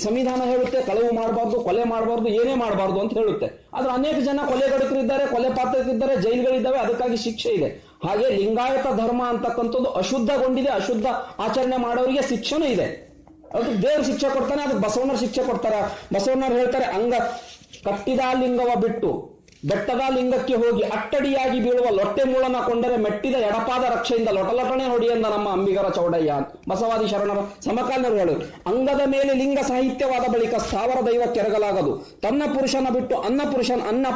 ಸಂವಿಧಾನ ಹೇಳುತ್ತೆ ಕಳವು ಮಾಡಬಾರ್ದು, ಕೊಲೆ ಮಾಡಬಾರ್ದು, ಏನೇ ಮಾಡಬಾರ್ದು ಅಂತ ಹೇಳುತ್ತೆ. ಆದ್ರೆ ಅನೇಕ ಜನ ಕೊಲೆಗಡಕರಿದ್ದಾರೆ, ಕೊಲೆ ಪಾತಕರಿದ್ದಾರೆ, ಜೈಲುಗಳಿದ್ದಾವೆ, ಅದಕ್ಕಾಗಿ ಶಿಕ್ಷೆ ಇದೆ. ಹಾಗೆ ಲಿಂಗಾಯತ ಧರ್ಮ ಅಂತಕ್ಕಂಥದ್ದು ಅಶುದ್ಧಗೊಂಡಿದೆ. ಅಶುದ್ಧ ಆಚರಣೆ ಮಾಡೋರಿಗೆ ಶಿಕ್ಷೆನೂ ಇದೆ. ಅದು ದೇವ್ರ ಶಿಕ್ಷೆ ಕೊಡ್ತಾನೆ, ಅದಕ್ಕೆ ಬಸವಣ್ಣರು ಶಿಕ್ಷೆ ಕೊಡ್ತಾರೆ. ಬಸವಣ್ಣರು ಹೇಳ್ತಾರೆ, ಅಂಗ ಕಟ್ಟಿದ ಲಿಂಗವ ಬಿಟ್ಟು ಬೆಟ್ಟದ ಲಿಂಗಕ್ಕೆ ಹೋಗಿ ಅಟ್ಟಡಿಯಾಗಿ ಬೀಳುವ ಲೊಟ್ಟೆ ಮೂಲನ ಕೊಂಡರೆ ಮೆಟ್ಟಿದ ಎಡಪಾದ ರಕ್ಷೆಯಿಂದ ಲೊಟಲೊಟನೆ ಹೊಡಿಯಂದ ನಮ್ಮ ಅಂಬಿಗರ ಚೌಡಯ್ಯ ಅಂತ ಬಸವಾದಿ ಶರಣರ ಸಮಕಾಲೀನರು ಹೇಳೋರು. ಅಂಗದ ಮೇಲೆ ಲಿಂಗ ಸಾಹಿತ್ಯವಾದ ಬಳಿಕ ಸ್ಥಾವರ ದೈವ ಕೆರಗಲಾಗದು. ತನ್ನ ಪುರುಷನ ಬಿಟ್ಟು ಅನ್ನ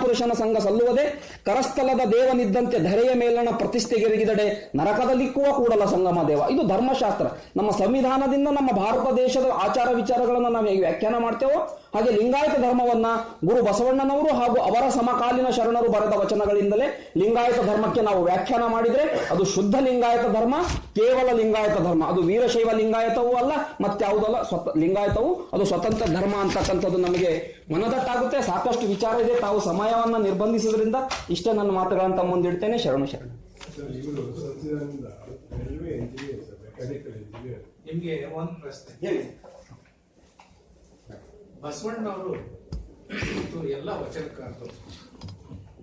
ಪುರುಷನ ಸಂಘ ಸಲ್ಲುವುದೇ. ಕರಸ್ಥಲದ ದೇವನಿದ್ದಂತೆ ಧರೆಯ ಮೇಲಣ ಪ್ರತಿಷ್ಠೆಗೆರಗಿದಡೆ ನರಕದಲ್ಲಿಕ್ಕುವ ಕೂಡಲ ಸಂಗಮ ದೇವ. ಇದು ಧರ್ಮಶಾಸ್ತ್ರ. ನಮ್ಮ ಸಂವಿಧಾನದಿಂದ ನಮ್ಮ ಭಾರತ ದೇಶದ ಆಚಾರ ವಿಚಾರಗಳನ್ನು ನಾವು ಹೇಗೆ ವ್ಯಾಖ್ಯಾನ ಮಾಡ್ತೇವೋ ಹಾಗೆ ಲಿಂಗಾಯತ ಧರ್ಮವನ್ನ ಗುರು ಬಸವಣ್ಣನವರು ಹಾಗೂ ಅವರ ಸಮಕಾಲೀನ ಶರಣರು ಬರೆದ ವಚನಗಳಿಂದಲೇ ಲಿಂಗಾಯತ ಧರ್ಮಕ್ಕೆ ನಾವು ವ್ಯಾಖ್ಯಾನ ಮಾಡಿದ್ರೆ ಅದು ಶುದ್ಧ ಲಿಂಗಾಯತ ಧರ್ಮ, ಕೇವಲ ಲಿಂಗಾಯತ ಧರ್ಮ. ಅದು ವೀರಶೈವ ಲಿಂಗಾಯತವೂ ಅಲ್ಲ, ಮತ್ಯಾವುದಲ್ಲ, ಲಿಂಗಾಯತವು ಅದು ಸ್ವತಂತ್ರ ಧರ್ಮ ಅಂತಕ್ಕಂಥದ್ದು ನಮಗೆ ಮನದಟ್ಟಾಗುತ್ತೆ. ಸಾಕಷ್ಟು ವಿಚಾರ ಇದೆ. ತಾವು ಸಮಯವನ್ನ ನಿರ್ಬಂಧಿಸೋದ್ರಿಂದ ಇಷ್ಟೇ ನನ್ನ ಮಾತುಗಳಂತ ಮುಂದಿಡ್ತೇನೆ. ಶರಣು. ನಿಮ್ಗೆ ಒಂದು ಪ್ರಶ್ನೆ. ಬಸವಣ್ಣವರು ಮತ್ತು ಎಲ್ಲ ವಚನಕಾರರು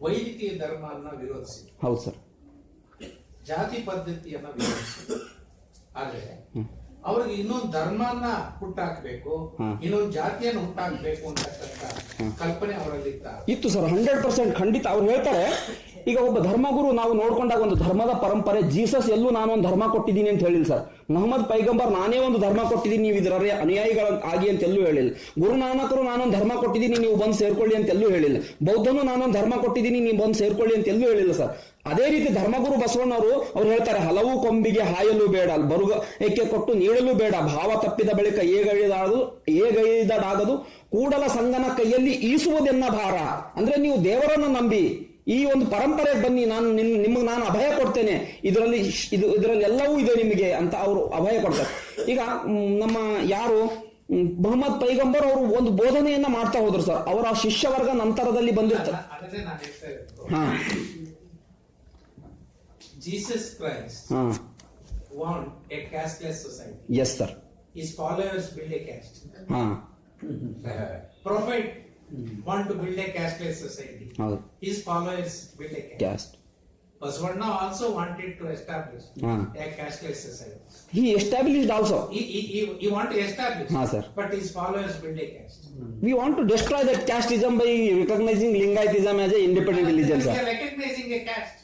ವೈದಿಕೀಯ ಧರ್ಮವನ್ನ ವಿರೋಧಿಸಿ, ಹೌದು ಸರ್, ಜಾತಿ ಪದ್ಧತಿಯನ್ನ ವಿರೋಧಿಸಿ. ಆದ್ರೆ ಅವ್ರಿಗೆ ಇನ್ನೊಂದು ಧರ್ಮನ ಹುಟ್ಟಾಕ್ಬೇಕು, ಇನ್ನೊಂದು ಜಾತಿಯನ್ನು ಹುಟ್ಟಾಕ್ಬೇಕು ಅಂತಕ್ಕಂಥ ಕಲ್ಪನೆ ಅವರಲ್ಲಿ ಇತ್ತು ಸರ್. 100% ಖಂಡಿತ. ಅವ್ರು ಹೇಳ್ತಾರೆ ಈಗ ಒಬ್ಬ ಧರ್ಮಗುರು ನಾವು ನೋಡ್ಕೊಂಡಾಗ ಒಂದು ಧರ್ಮದ ಪರಂಪರೆ, ಜೀಸಸ್ ಎಲ್ಲೂ ನಾನೊಂದು ಧರ್ಮ ಕೊಟ್ಟಿದ್ದೀನಿ ಅಂತ ಹೇಳಿಲ್ಲ ಸರ್. ಮೊಹಮ್ಮದ್ ಪೈಗಂಬರ್ ನಾನೇ ಒಂದು ಧರ್ಮ ಕೊಟ್ಟಿದ್ದೀನಿ, ನೀವು ಇದರ ಅನುಯಾಯಿಗಳ ಆಗಿ ಅಂತ ಎಲ್ಲೂ ಹೇಳಿಲ್ಲ. ಗುರುನಾನಕರು ನಾನೊಂದು ಧರ್ಮ ಕೊಟ್ಟಿದ್ದೀನಿ, ನೀವು ಬಂದು ಸೇರ್ಕೊಳ್ಳಿ ಅಂತ ಎಲ್ಲೂ ಹೇಳಿಲ್ಲ. ಬೌದ್ಧನು ನಾನೊಂದು ಧರ್ಮ ಕೊಟ್ಟಿದ್ದೀನಿ, ನೀವು ಬಂದು ಸೇರ್ಕೊಳ್ಳಿ ಅಂತ ಎಲ್ಲೂ ಹೇಳಿಲ್ಲ ಸರ್. ಅದೇ ರೀತಿ ಧರ್ಮಗುರು ಬಸವಣ್ಣವರು ಅವ್ರು ಹೇಳ್ತಾರೆ, ಹಲವು ಕೊಂಬಿಗೆ ಹಾಯಲು ಬೇಡ, ಬರುಗ ಏಕೆ ಕೊಟ್ಟು ನೀಡಲು ಬೇಡ, ಭಾವ ತಪ್ಪಿದ ಬಳಿಕ ಏಗೈದಡಾಗದು ಕೂಡಲ ಸಂಗನ ಕೈಯಲ್ಲಿ ಈಸುವುದೆನ್ನ ಭಾರ. ಅಂದ್ರೆ ನೀವು ದೇವರನ್ನು ನಂಬಿ ಈ ಒಂದು ಪರಂಪರೆಗೆ ಬನ್ನಿ, ನಾನು ನಿಮಗೆ ನಾನು ಅಭಯ ಕೊಡ್ತೇನೆ, ಇದರಲ್ಲಿ ಎಲ್ಲವೂ ಇದೆ ನಿಮಗೆ ಅಂತ ಅವರು ಅಭಯ ಕೊಡ್ತಾರೆ. ಈಗ ನಮ್ಮ ಯಾರು ಮೊಹಮ್ಮದ್ ಪೈಗಂಬರ್ ಅವರು ಒಂದು ಬೋಧನೆಯನ್ನ ಮಾಡ್ತಾ ಹೋದ್ರು ಸರ್. ಅವರ ಶಿಷ್ಯ ವರ್ಗ ನಂತರದಲ್ಲಿ ಬಂದಿರ್ತಾರೆ. ಹಾ, Jesus Christ want a casteless society. Yes, sir. His followers build a caste. Prophet want to build a casteless society. His followers build a caste. Basavana also wanted to establish a casteless society. He established also. He want to establish. Sir. But his followers build a caste. We want to destroy that casteism by recognizing Lingayitism as an independent religion, sir. We are recognizing a caste.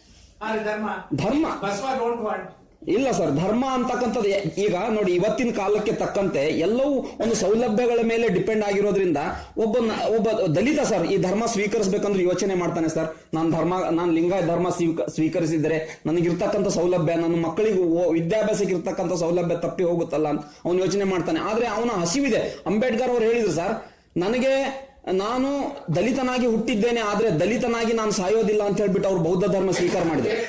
ಧರ್ಮ Basava don't want. ಇಲ್ಲ sir, ಧರ್ಮ ಅಂತಕ್ಕಂಥದ್ದು ಈಗ ನೋಡಿ, ಇವತ್ತಿನ ಕಾಲಕ್ಕೆ ತಕ್ಕಂತೆ ಎಲ್ಲವೂ ಒಂದು ಸೌಲಭ್ಯಗಳ ಮೇಲೆ ಡಿಪೆಂಡ್ ಆಗಿರೋದ್ರಿಂದ ಒಬ್ಬ ದಲಿತ ಸರ್ ಈ ಧರ್ಮ ಸ್ವೀಕರಿಸಬೇಕಂದ್ರೆ ಯೋಚನೆ ಮಾಡ್ತಾನೆ ಸರ್. ನಾನು ಲಿಂಗಾಯತ ಧರ್ಮ ಸ್ವೀಕರಿಸಿದರೆ ನನಗಿರ್ತಕ್ಕಂಥ ಸೌಲಭ್ಯ, ನನ್ನ ಮಕ್ಕಳಿಗೂ ವಿದ್ಯಾಭ್ಯಾಸಕ್ಕೆ ಇರ್ತಕ್ಕಂಥ ಸೌಲಭ್ಯ ತಪ್ಪಿ ಹೋಗುತ್ತಲ್ಲ ಅಂತ ಅವನು ಯೋಚನೆ ಮಾಡ್ತಾನೆ. ಆದ್ರೆ ಅವನ ಹಸಿವಿದೆ. ಅಂಬೇಡ್ಕರ್ ಅವರು ಹೇಳಿದ್ರು ಸರ್, ನಾನು ದಲಿತನಾಗಿ ಹುಟ್ಟಿದ್ದೇನೆ, ಆದ್ರೆ ದಲಿತನಾಗಿ ನಾನು ಸಾಯೋದಿಲ್ಲ ಅಂತ ಹೇಳ್ಬಿಟ್ಟು ಅವ್ರು ಬೌದ್ಧ ಧರ್ಮ ಸ್ವೀಕಾರ ಮಾಡಿದ್ದಾರೆ.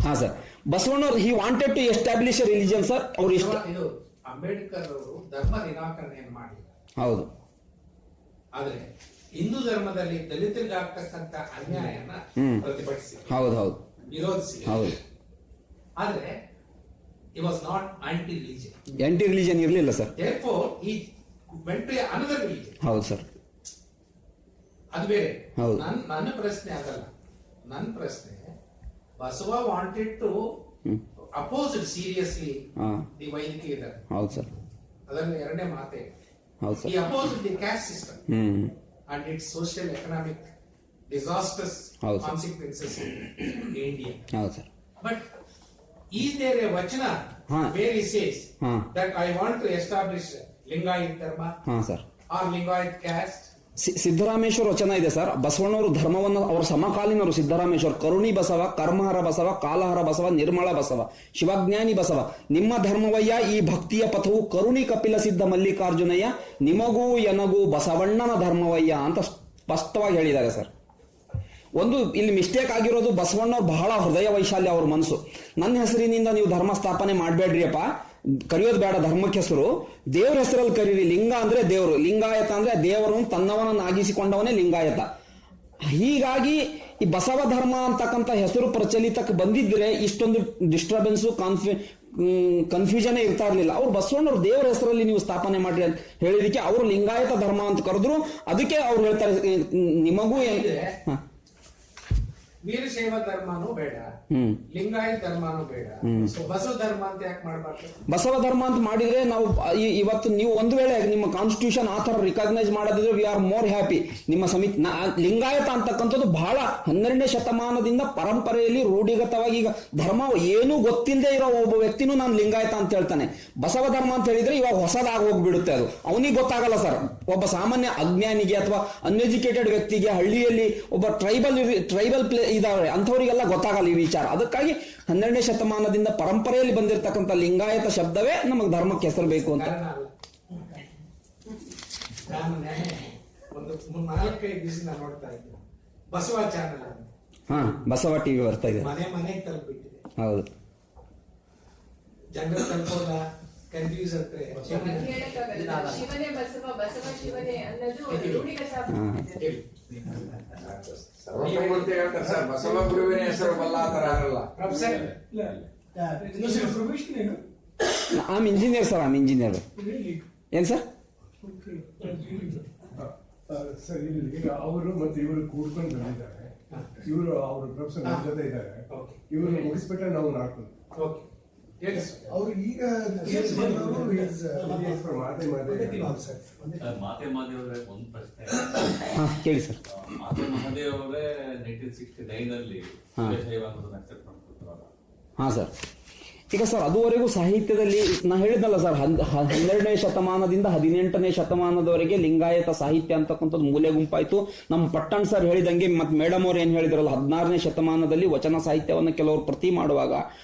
ಹಾ ಸರ್, ಬಸವಣ್ಣವ್ರು he wanted to establish a religion sir. ಅವ್ರು ಇಷ್ಟ ಅಂಬೇಡ್ಕರ್ ಅವರು ಧರ್ಮ ನಿರಾಕರಣೆಯನ್ನು ಮಾಡಿಲ್ಲ. ಹೌದು. ಆದ್ರೆ ಹಿಂದೂ ಧರ್ಮದಲ್ಲಿ ದಲಿತರಿಗೆ ಆಗ್ತಕ್ಕಂಥ ಅನ್ಯಾಯನ ಪ್ರತಿಭಟಿಸಿ, ಹೌದು ಹೌದು, ವಿರೋಧಿಸಿ. ಹೌದು. ಆದ್ರೆ he was not anti religion ಇರಲಿಲ್ಲ sir. therefore he went to another religion. ಹೌದು ಸರ್, ಅದು ಬೇರೆ. ಹೌದು. ನನ್ನ ಪ್ರಶ್ನೆ ಆಗಲ್ಲ. ನನ್ನ ಪ್ರಶ್ನೆ, Basava wanted to oppose seriously the ವೈದಿಕ ಧರ್ಮ. ಹೌದು ಸರ್, ಅದರಲ್ಲಿ ಎರಡನೇ ಮಾತೆ. ಹೌದು sir. He opposed the caste system and its social economic disastrous consequences in India. ಹೌದು sir. But is there a vachana where he says that I want to establish Lingayat ಧರ್ಮ R Lingayat caste? Siddarameshwara ವಚನ ಇದೆ sir. ಬಸವಣ್ಣವರು ಧರ್ಮವನ್ನು ಅವರ ಸಮಕಾಲೀನರು ಸಿದ್ದರಾಮೇಶ್ವರ, ಕರುಣಿ ಬಸವ, ಕರ್ಮಹರ ಬಸವ, ಕಾಲಹರ ಬಸವ, ನಿರ್ಮಳ ಬಸವ, ಶಿವಜ್ಞಾನಿ ಬಸವ, ನಿಮ್ಮ ಧರ್ಮವಯ್ಯ ಈ ಭಕ್ತಿಯ ಪಥವು ಕರುಣಿ ಕಪಿಲ ಸಿದ್ಧ ಮಲ್ಲಿಕಾರ್ಜುನಯ್ಯ, ನಿಮಗೂ ಎನಗೂ ಬಸವಣ್ಣನ ಧರ್ಮವಯ್ಯ ಅಂತ ಸ್ಪಷ್ಟವಾಗಿ ಹೇಳಿದ್ದಾರೆ ಸರ್. ಒಂದು ಇಲ್ಲಿ ಮಿಸ್ಟೇಕ್ ಆಗಿರೋದು, ಬಸವಣ್ಣವ್ರು ಬಹಳ ಹೃದಯ ವೈಶಾಲ್ಯ ಅವ್ರ ಮನಸ್ಸು. ನನ್ನ ಹೆಸರಿನಿಂದ ನೀವು ಧರ್ಮ ಸ್ಥಾಪನೆ ಮಾಡಬೇಡ್ರಿಯಪ್ಪ, ಕರೆಯೋದು ಬೇಡ ಧರ್ಮಕ್ಕೆ ಹೆಸರು, ದೇವ್ರ ಹೆಸರಲ್ಲಿ ಕರೀರಿ. ಲಿಂಗ ಅಂದ್ರೆ ದೇವರು, ಲಿಂಗಾಯತ ಅಂದ್ರೆ ದೇವರನ್ನು ತನ್ನವನನ್ನಾಗಿಸಿಕೊಂಡವನೇ ಲಿಂಗಾಯತ. ಹೀಗಾಗಿ ಈ ಬಸವ ಧರ್ಮ ಅಂತಕ್ಕಂಥ ಹೆಸರು ಪ್ರಚಲಿತಕ್ಕೆ ಬಂದಿದ್ರೆ ಇಷ್ಟೊಂದು ಡಿಸ್ಟರ್ಬೆನ್ಸು ಕನ್ಫ್ಯೂಷನ್ ಇರ್ತಾ ಇರ್ಲಿಲ್ಲ. ಅವ್ರು ಬಸವಣ್ಣವ್ರು ದೇವರ ಹೆಸರಲ್ಲಿ ನೀವು ಸ್ಥಾಪನೆ ಮಾಡ್ರಿ ಅಂತ ಹೇಳಿದಕ್ಕೆ ಅವರು ಲಿಂಗಾಯತ ಧರ್ಮ ಅಂತ ಕರೆದ್ರು. ಅದಕ್ಕೆ ಅವ್ರು ಹೇಳ್ತಾರೆ ನಿಮಗೂ ವೀರಶೈವ ಧರ್ಮನೂ ಬೇಡ, ಲಿಂಗಾಯತ ಧರ್ಮನೂ ಬೇಡ, ಬಸವ ಧರ್ಮ ಅಂತ ಯಾಕೆ ಮಾಡಬಾರ್ದು? ಬಸವ ಧರ್ಮ ಅಂತ ಮಾಡಿದ್ರೆ ನಾವು ಇವತ್ತು ನೀವು ಒಂದು ವೇಳೆ ನಿಮ್ಮ ಕಾನ್ಸ್ಟಿಟ್ಯೂಷನ್ ಆ ತರ ರಿಕಗ್ನೈಸ್ ಮಾಡೋದಿದ್ರೆ ವಿ ಆರ್ ಮೋರ್ ಹ್ಯಾಪಿ. ನಿಮ್ಮ ಸಮಿತಿ ಲಿಂಗಾಯತ ಅಂತಕ್ಕಂಥದ್ದು ಬಹಳ 12ನೇ ಶತಮಾನದಿಂದ ಪರಂಪರೆಯಲ್ಲಿ ರೂಢಿಗತವಾಗಿ, ಈಗ ಧರ್ಮ ಏನೂ ಗೊತ್ತಿಲ್ಲದೆ ಇರೋ ಒಬ್ಬ ವ್ಯಕ್ತಿನೂ ನಾನು ಲಿಂಗಾಯತ ಅಂತ ಹೇಳ್ತಾನೆ. ಬಸವ ಧರ್ಮ ಅಂತ ಹೇಳಿದ್ರೆ ಇವಾಗ ಹೊಸದಾಗಿ ಹೋಗ್ಬಿಡುತ್ತೆ, ಅದು ಅವನಿಗೆ ಗೊತ್ತಾಗಲ್ಲ ಸರ್. ಒಬ್ಬ ಸಾಮಾನ್ಯ ಅಜ್ಞಾನಿಗೆ ಅಥವಾ ಅನ್ಎಜುಕೇಟೆಡ್ ವ್ಯಕ್ತಿಗೆ, ಹಳ್ಳಿಯಲ್ಲಿ ಒಬ್ಬ ಟ್ರೈಬಲ್ ಇದಾವೆ ಅಂಥವರಿಗೆಲ್ಲ ಗೊತ್ತಾಗಲ್ಲ ಈ ವಿಚಾರ. ಅದಕ್ಕಾಗಿ 12ನೇ ಶತಮಾನದಿಂದ ಪರಂಪರೆಯಲ್ಲಿ ಬಂದಿರತಕ್ಕಂಥ ಲಿಂಗಾಯತ ಶಬ್ದವೇ ನಮಗೆ ಧರ್ಮಕ್ಕೆ ಹೆಸರು ಬೇಕು ಅಂತ. ಒಂದು 4-5 ದಿವಸ ನೋಡ್ತಾ ಇದ್ದೆ ಬಸವ ಚಾನಲ್, ಬಸವ ಟಿವಿ ಬರ್ತಾ ಇದೆ, ಮನೆಗೆ ತಲುಪಿಟ್ಟಿದೆ. ಹೌದು, ಜನರು ತಲುಪೋದ ಕನ್ಫ್ಯೂಸ್ ಆಗ್ತದೆ. ಶಿವನೇ ಬಸವ, ಬಸವ ಶಿವನೇ ಅನ್ನೋದು ಬಸವ ಗುರುವಿನ ಹೆಸರು ಬಲ್ಲಾತರ ಆಗಲ್ಲ. Am engineer sir, am engineer. ಏನ್ ಸರ್? ಸರ್ ಈಗ ಅವರು ಮತ್ತೆ ಇವರು ಕೂಡ್ಕೊಂಡು ಬಂದಿದ್ದಾರೆ. ಇವರು ಅವ್ರ ಪ್ರೊಫೆಸರ್ ಜೊತೆ ಇದ್ದಾರೆ. ಇವರು ಮುಗಿಸ್ಬಿಟ್ರೆ ನಾವು ನಾಡ್ಕೊಂಡು ಹೇಳಿ ಸರ್. ಅವ್ರು ಈಗ ಕೇಸ್ ಬಂದವರು ಮಾತೆ ಮಾತೆ ಮಹಾದೇವರೇ ಒಂದು ಪ್ರಶ್ನೆ. ಹಾ ಕೇಳಿ ಸರ್. ಮಾತೆ ಮಹಾದೇವರೇ 1969 ಅಲ್ಲಿ ಹಾ. ಶೈವ ಅನ್ನೋದನ್ನ ಅಕ್ಸೆಪ್ಟ್ ಮಾಡ್ಕೊಳ್ತಾರಲ್ಲ. ಹಾ ಸರ್. ಈಗ ಸರ್ ಅದುವರೆಗೂ ಸಾಹಿತ್ಯದಲ್ಲಿ ನಾ ಹೇಳಿದ್ನಲ್ಲ ಸರ್ 12ನೇ ಶತಮಾನದಿಂದ 18ನೇ ಶತಮಾನದವರೆಗೆ ಲಿಂಗಾಯತ ಸಾಹಿತ್ಯ ಅಂತಕ್ಕಂಥದ್ದು ಮೂಲೆ ಗುಂಪಾಯ್ತು. ನಮ್ಮ ಪಟ್ಟಣ್ ಸರ್ ಹೇಳಿದಂಗೆ ಮತ್ತೆ ಮೇಡಮ್ ಅವ್ರು ಏನ್ ಹೇಳಿದ್ರಲ್ಲ 16ನೇ ಶತಮಾನದಲ್ಲಿ ವಚನ ಸಾಹಿತ್ಯವನ್ನು ಕೆಲವರು ಪ್ರತಿ ಮಾಡುವಾಗ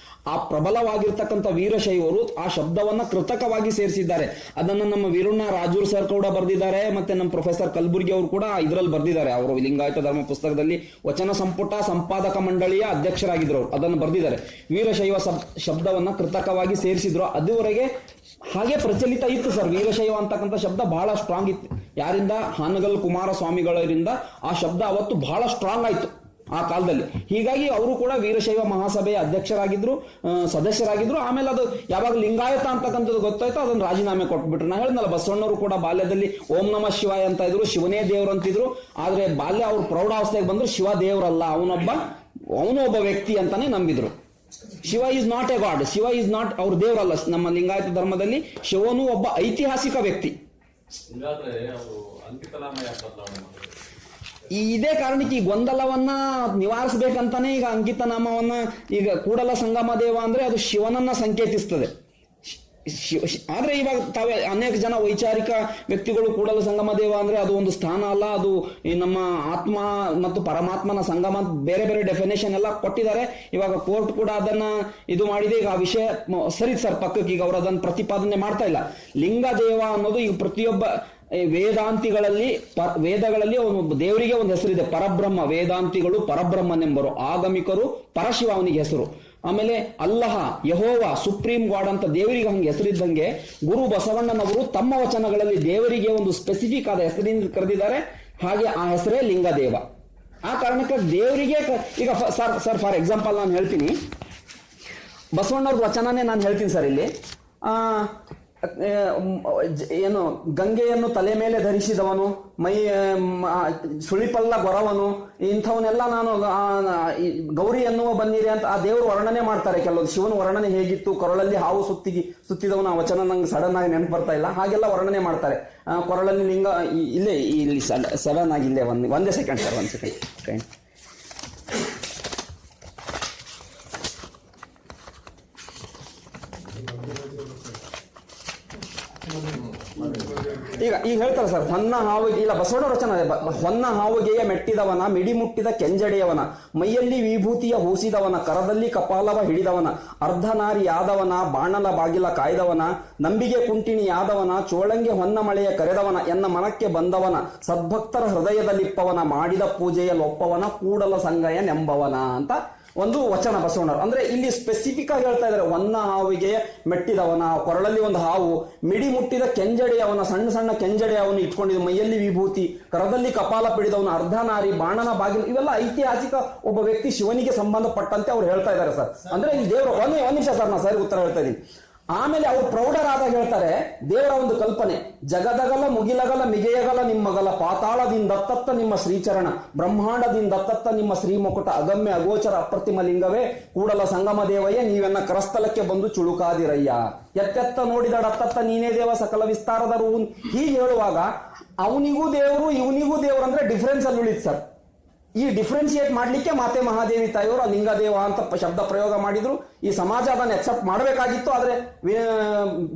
ಆ ಪ್ರಬಲವಾಗಿರ್ತಕ್ಕಂಥ ವೀರಶೈವರು ಆ ಶಬ್ದವನ್ನ ಕೃತಕವಾಗಿ ಸೇರಿಸಿದ್ದಾರೆ. ಅದನ್ನ ನಮ್ಮ ವೀರಣ್ಣ ರಾಜೂರ್ ಸರ್ ಕೂಡ ಬರೆದಿದ್ದಾರೆ, ಮತ್ತೆ ನಮ್ಮ ಪ್ರೊಫೆಸರ್ ಕಲಬುರ್ಗಿ ಅವರು ಕೂಡ ಇದರಲ್ಲಿ ಬರೆದಿದ್ದಾರೆ. ಅವರು ಲಿಂಗಾಯತ ಧರ್ಮ ಪುಸ್ತಕದಲ್ಲಿ ವಚನ ಸಂಪುಟ ಸಂಪಾದಕ ಮಂಡಳಿಯ ಅಧ್ಯಕ್ಷರಾಗಿದ್ರು ಅವರು, ಅದನ್ನು ಬರೆದಿದ್ದಾರೆ. ವೀರಶೈವ ಶಬ್ದವನ್ನ ಕೃತಕವಾಗಿ ಸೇರಿಸಿದ್ರು. ಅದುವರೆಗೆ ಹಾಗೆ ಪ್ರಚಲಿತ ಇತ್ತು ಸರ್. ವೀರಶೈವ ಅಂತಕ್ಕಂಥ ಶಬ್ದ ಬಹಳ ಸ್ಟ್ರಾಂಗ್ ಇತ್ತು. ಯಾರಿಂದ? ಹಾನಗಲ್ ಕುಮಾರಸ್ವಾಮಿಗಳರಿಂದ ಆ ಶಬ್ದ ಅವತ್ತು ಬಹಳ ಸ್ಟ್ರಾಂಗ್ ಆಯ್ತು ಆ ಕಾಲದಲ್ಲಿ. ಹೀಗಾಗಿ ಅವರು ಕೂಡ ವೀರಶೈವ ಮಹಾಸಭೆಯ ಅಧ್ಯಕ್ಷರಾಗಿದ್ರು, ಸದಸ್ಯರಾಗಿದ್ರು. ಆಮೇಲೆ ಅದು ಯಾವಾಗ ಲಿಂಗಾಯತ ಅಂತಕ್ಕಂಥದ್ದು ಗೊತ್ತಾಯ್ತು ಅದನ್ನು ರಾಜೀನಾಮೆ ಕೊಟ್ಬಿಟ್ರು. ನಾ ಹೇಳಿದ್ನಲ್ಲ, ಬಸವಣ್ಣವರು ಕೂಡ ಬಾಲ್ಯದಲ್ಲಿ ಓಂ ನಮಃ ಶಿವಾಯ ಅಂತ ಇದ್ರು, ಶಿವನೇ ದೇವ್ರು ಅಂತಿದ್ರು. ಆದ್ರೆ ಬಾಲ್ಯ ಅವ್ರು ಪ್ರೌಢಾವಸ್ಥೆಗೆ ಬಂದ್ರು ಶಿವ ದೇವ್ರಲ್ಲ, ಅವನು ಒಬ್ಬ ವ್ಯಕ್ತಿ ಅಂತಾನೆ ನಂಬಿದ್ರು. Shiva is not A god, Shiva is not ಅವ್ರ ದೇವರಲ್ಲ. ನಮ್ಮ ಲಿಂಗಾಯತ ಧರ್ಮದಲ್ಲಿ ಶಿವನು ಒಬ್ಬ ಐತಿಹಾಸಿಕ ವ್ಯಕ್ತಿ. ಹಿಂಗಾದ್ರೆ ಅವರು ಅಂಕಿತನಾಮ ಯಾಕೆ ಬದಲಾವಣೆ ಮಾಡಿದ್ರು? ಇದೇ ಕಾರಣಕ್ಕೆ ಈ ಗೊಂದಲವನ್ನ ನಿವಾರಿಸಬೇಕಂತಾನೆ ಈಗ ಅಂಕಿತ ನಾಮವನ್ನ ಈಗ ಕೂಡಲ ಸಂಗಮ ದೇವ ಅಂದ್ರೆ ಅದು ಶಿವನನ್ನ ಸಂಕೇತಿಸ್ತದೆ. ಆದ್ರೆ ಇವಾಗ ತಾವೇ ಅನೇಕ ಜನ ವೈಚಾರಿಕ ವ್ಯಕ್ತಿಗಳು ಕೂಡಲ ಸಂಗಮ ದೇವ ಅಂದ್ರೆ ಅದು ಒಂದು ಸ್ಥಾನ ಅಲ್ಲ, ಅದು ಈ ನಮ್ಮ ಆತ್ಮ ಮತ್ತು ಪರಮಾತ್ಮನ ಸಂಗಮ, ಬೇರೆ ಬೇರೆ ಡೆಫಿನೇಷನ್ ಎಲ್ಲ ಕೊಟ್ಟಿದ್ದಾರೆ. ಇವಾಗ ಕೋರ್ಟ್ ಕೂಡ ಅದನ್ನ ಇದು ಮಾಡಿದೆ. ಈಗ ಆ ವಿಷಯ ಸರಿ ಸರ್ ಪಕ್ಕಕ್ಕೆ, ಈಗ ಅವರು ಅದನ್ನ ಪ್ರತಿಪಾದನೆ ಮಾಡ್ತಾ ಇಲ್ಲ. ಲಿಂಗ ದೇವ ಅನ್ನೋದು ಈಗ ಪ್ರತಿಯೊಬ್ಬ ವೇದಾಂತಿಗಳಲ್ಲಿ ವೇದಗಳಲ್ಲಿ ದೇವರಿಗೆ ಒಂದು ಹೆಸರಿದೆ, ಪರಬ್ರಹ್ಮ. ವೇದಾಂತಿಗಳು ಪರಬ್ರಹ್ಮನೆಂಬರು, ಆಗಮಿಕರು ಪರಶಿವ ಅವನಿಗೆ ಹೆಸರು. ಆಮೇಲೆ ಅಲ್ಲಹ, ಯಹೋವ, ಸುಪ್ರೀಂ ಗಾಡ್ ಅಂತ ದೇವರಿಗೆ ಹಂಗೆ ಹೆಸರಿದ್ದಂಗೆ ಗುರು ಬಸವಣ್ಣನವರು ತಮ್ಮ ವಚನಗಳಲ್ಲಿ ದೇವರಿಗೆ ಒಂದು ಸ್ಪೆಸಿಫಿಕ್ ಆದ ಹೆಸರಿಂದ ಕರೆದಿದ್ದಾರೆ. ಹಾಗೆ ಆ ಹೆಸರೇ ಲಿಂಗದೇವ. ಆ ಕಾರಣಕ್ಕೆ ದೇವರಿಗೆ ಈಗ ಸರ್ ಫಾರ್ ಎಕ್ಸಾಂಪಲ್ ನಾನು ಹೇಳ್ತೀನಿ, ಬಸವಣ್ಣವ್ರ ವಚನನೇ ನಾನು ಹೇಳ್ತೀನಿ ಸರ್ ಇಲ್ಲಿ. ಏನು ಗಂಗೆಯನ್ನು ತಲೆ ಮೇಲೆ ಧರಿಸಿದವನು, ಸುಳಿಪಲ್ಲ ಗೊರವನು, ಇಂಥವನ್ನೆಲ್ಲ ನಾನು ಗೌರಿ ಎನ್ನುವ ಬನ್ನಿರಿ ಅಂತ ಆ ದೇವರು ವರ್ಣನೆ ಮಾಡ್ತಾರೆ. ಕೆಲವು ಶಿವನ ವರ್ಣನೆ ಹೇಗಿತ್ತು, ಕೊರಳಲ್ಲಿ ಹಾವು ಸುತ್ತಿದವನು, ಆ ವಚನ ನಂಗೆ ಸಡನ್ ಆಗಿ ನೆನಪು ಬರ್ತಾ ಇಲ್ಲ, ಹಾಗೆಲ್ಲ ವರ್ಣನೆ ಮಾಡ್ತಾರೆ. ಕೊರಳಲ್ಲಿ ಲಿಂಗ ಇಲ್ಲಿ ಸಡನ್ ಆಗಿ ಇಲ್ಲೇ ಒಂದೇ ಸೆಕೆಂಡ್ ಸರ್, ಒಂದು ಸೆಕೆಂಡ್. ಈಗ ಹೇಳ್ತಾರೆ ಸರ್, ಹೊನ್ನ ಹಾವಿಗೆ, ಇಲ್ಲ ಬಸವಣ್ಣ ರಚನ, ಹೊನ್ನ ಹಾವಿಗೆಯ ಮೆಟ್ಟಿದವನ, ಮಿಡಿ ಮುಟ್ಟಿದ ಕೆಂಜಡೆಯವನ, ಮೈಯಲ್ಲಿ ವಿಭೂತಿಯ ಹೂಸಿದವನ, ಕರದಲ್ಲಿ ಕಪಾಲವ ಹಿಡಿದವನ, ಅರ್ಧನಾರಿಯಾದವನ, ಬಾಣಲ ಬಾಗಿಲ ಕಾಯ್ದವನ, ನಂಬಿಗೆ ಕುಂಟಿಣಿಯಾದವನ, ಚೋಳಂಗೆ ಹೊನ್ನ ಮಳೆಯ ಕರೆದವನ, ಎನ್ನ ಮನಕ್ಕೆ ಬಂದವನ, ಸದ್ಭಕ್ತರ ಹೃದಯದಲ್ಲಿಪ್ಪವನ, ಮಾಡಿದ ಪೂಜೆಯ ಲೊಪ್ಪವನ, ಕೂಡಲ ಸಂಗಯನೆಂಬವನ ಅಂತ ಒಂದು ವಚನ ಬಸವಣ್ಣರು. ಅಂದ್ರೆ ಇಲ್ಲಿ ಸ್ಪೆಸಿಫಿಕ್ ಆಗಿ ಹೇಳ್ತಾ ಇದ್ದಾರೆ, ಹೊನ್ನ ಹಾವಿಗೆ ಮೆಟ್ಟಿದವನ, ಕೊರಳಲ್ಲಿ ಒಂದು ಹಾವು, ಮಿಡಿ ಮುಟ್ಟಿದ ಕೆಂಜಡೆಯವನ, ಸಣ್ಣ ಸಣ್ಣ ಕೆಂಜಡೆಯವನು ಇಟ್ಕೊಂಡಿದ್ದ, ಮೈಯಲ್ಲಿ ವಿಭೂತಿ, ಕರದಲ್ಲಿ ಕಪಾಲ ಪಿಡಿದವನು, ಅರ್ಧನಾರಿ, ಬಾಣನ ಬಾಗಿಲು, ಇವೆಲ್ಲ ಐತಿಹಾಸಿಕ ಒಬ್ಬ ವ್ಯಕ್ತಿ ಶಿವನಿಗೆ ಸಂಬಂಧಪಟ್ಟಂತೆ ಅವ್ರು ಹೇಳ್ತಾ ಇದ್ದಾರೆ ಸರ್. ಅಂದ್ರೆ ಇಲ್ಲಿ ದೇವರು ಒಂದ್ ನಿಮಿಷ ಸರ್, ನಾ ಸರಿ ಉತ್ತರ ಹೇಳ್ತಾ ಇದ್ದೀನಿ. ಆಮೇಲೆ ಅವರು ಪ್ರೌಢರಾದಾಗ ಹೇಳ್ತಾರೆ, ದೇವರ ಒಂದು ಕಲ್ಪನೆ, ಜಗದಗಲ ಮುಗಿಲಗಲ ಮಿಗೆಯಗಲ ನಿಮ್ಮಗಲ, ಪಾತಾಳದಿಂದತ್ತತ್ತ ನಿಮ್ಮ ಶ್ರೀಚರಣ, ಬ್ರಹ್ಮಾಂಡದಿಂದತ್ತತ್ತ ನಿಮ್ಮ ಶ್ರೀಮುಕುಟ, ಅಗಮ್ಯ ಅಗೋಚರ ಅಪ್ರತಿಮ ಲಿಂಗವೇ ಕೂಡಲ ಸಂಗಮ ದೇವಯ್ಯ, ನೀವೆನ್ನ ಕರಸ್ಥಲಕ್ಕೆ ಬಂದು ಚುಳುಕಾದಿರಯ್ಯ, ಎತ್ತೆತ್ತ ನೋಡಿದಡತ್ತತ್ತ ನೀನೇ ದೇವ ಸಕಲ ವಿಸ್ತಾರದ ರೂ. ಹೀಗೆ ಹೇಳುವಾಗ ಅವನಿಗೂ ದೇವರು ಇವನಿಗೂ ದೇವರು ಅಂದ್ರೆ ಡಿಫರೆನ್ಸ್ ಅಲ್ಲಿ ಉಳಿತು ಸರ್. ಈ ಡಿಫ್ರೆನ್ಶಿಯೇಟ್ ಮಾಡ್ಲಿಕ್ಕೆ ಮಾತೆ ಮಹಾದೇವಿ ತಾಯಿಯವರು ಲಿಂಗದೇವ ಅಂತ ಶಬ್ದ ಪ್ರಯೋಗ ಮಾಡಿದ್ರು. ಈ ಸಮಾಜ ಅದನ್ನು ಎಕ್ಸೆಪ್ಟ್ ಮಾಡಬೇಕಾಗಿತ್ತು, ಆದ್ರೆ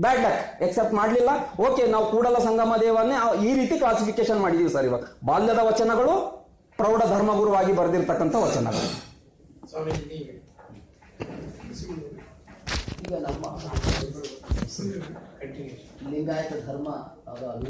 ಬ್ಯಾಡ್ ಲಕ್ ಎಕ್ಸೆಪ್ಟ್ ಮಾಡಲಿಲ್ಲ. ಓಕೆ, ನಾವು ಕೂಡಲ ಸಂಗಮ ದೇವನ್ನೇ ಈ ರೀತಿ ಕ್ಲಾಸಿಫಿಕೇಶನ್ ಮಾಡಿದೀವಿ ಸರ್. ಇವಾಗ ಬಾಲ್ಯದ ವಚನಗಳು ಪ್ರೌಢ ಧರ್ಮಗುರುವಾಗಿ ಬರೆದಿರ್ತಕ್ಕಂಥ ವಚನಗಳು. ಈಗ ನಮ್ಮ ಲಿಂಗಾಯತ ಧರ್ಮ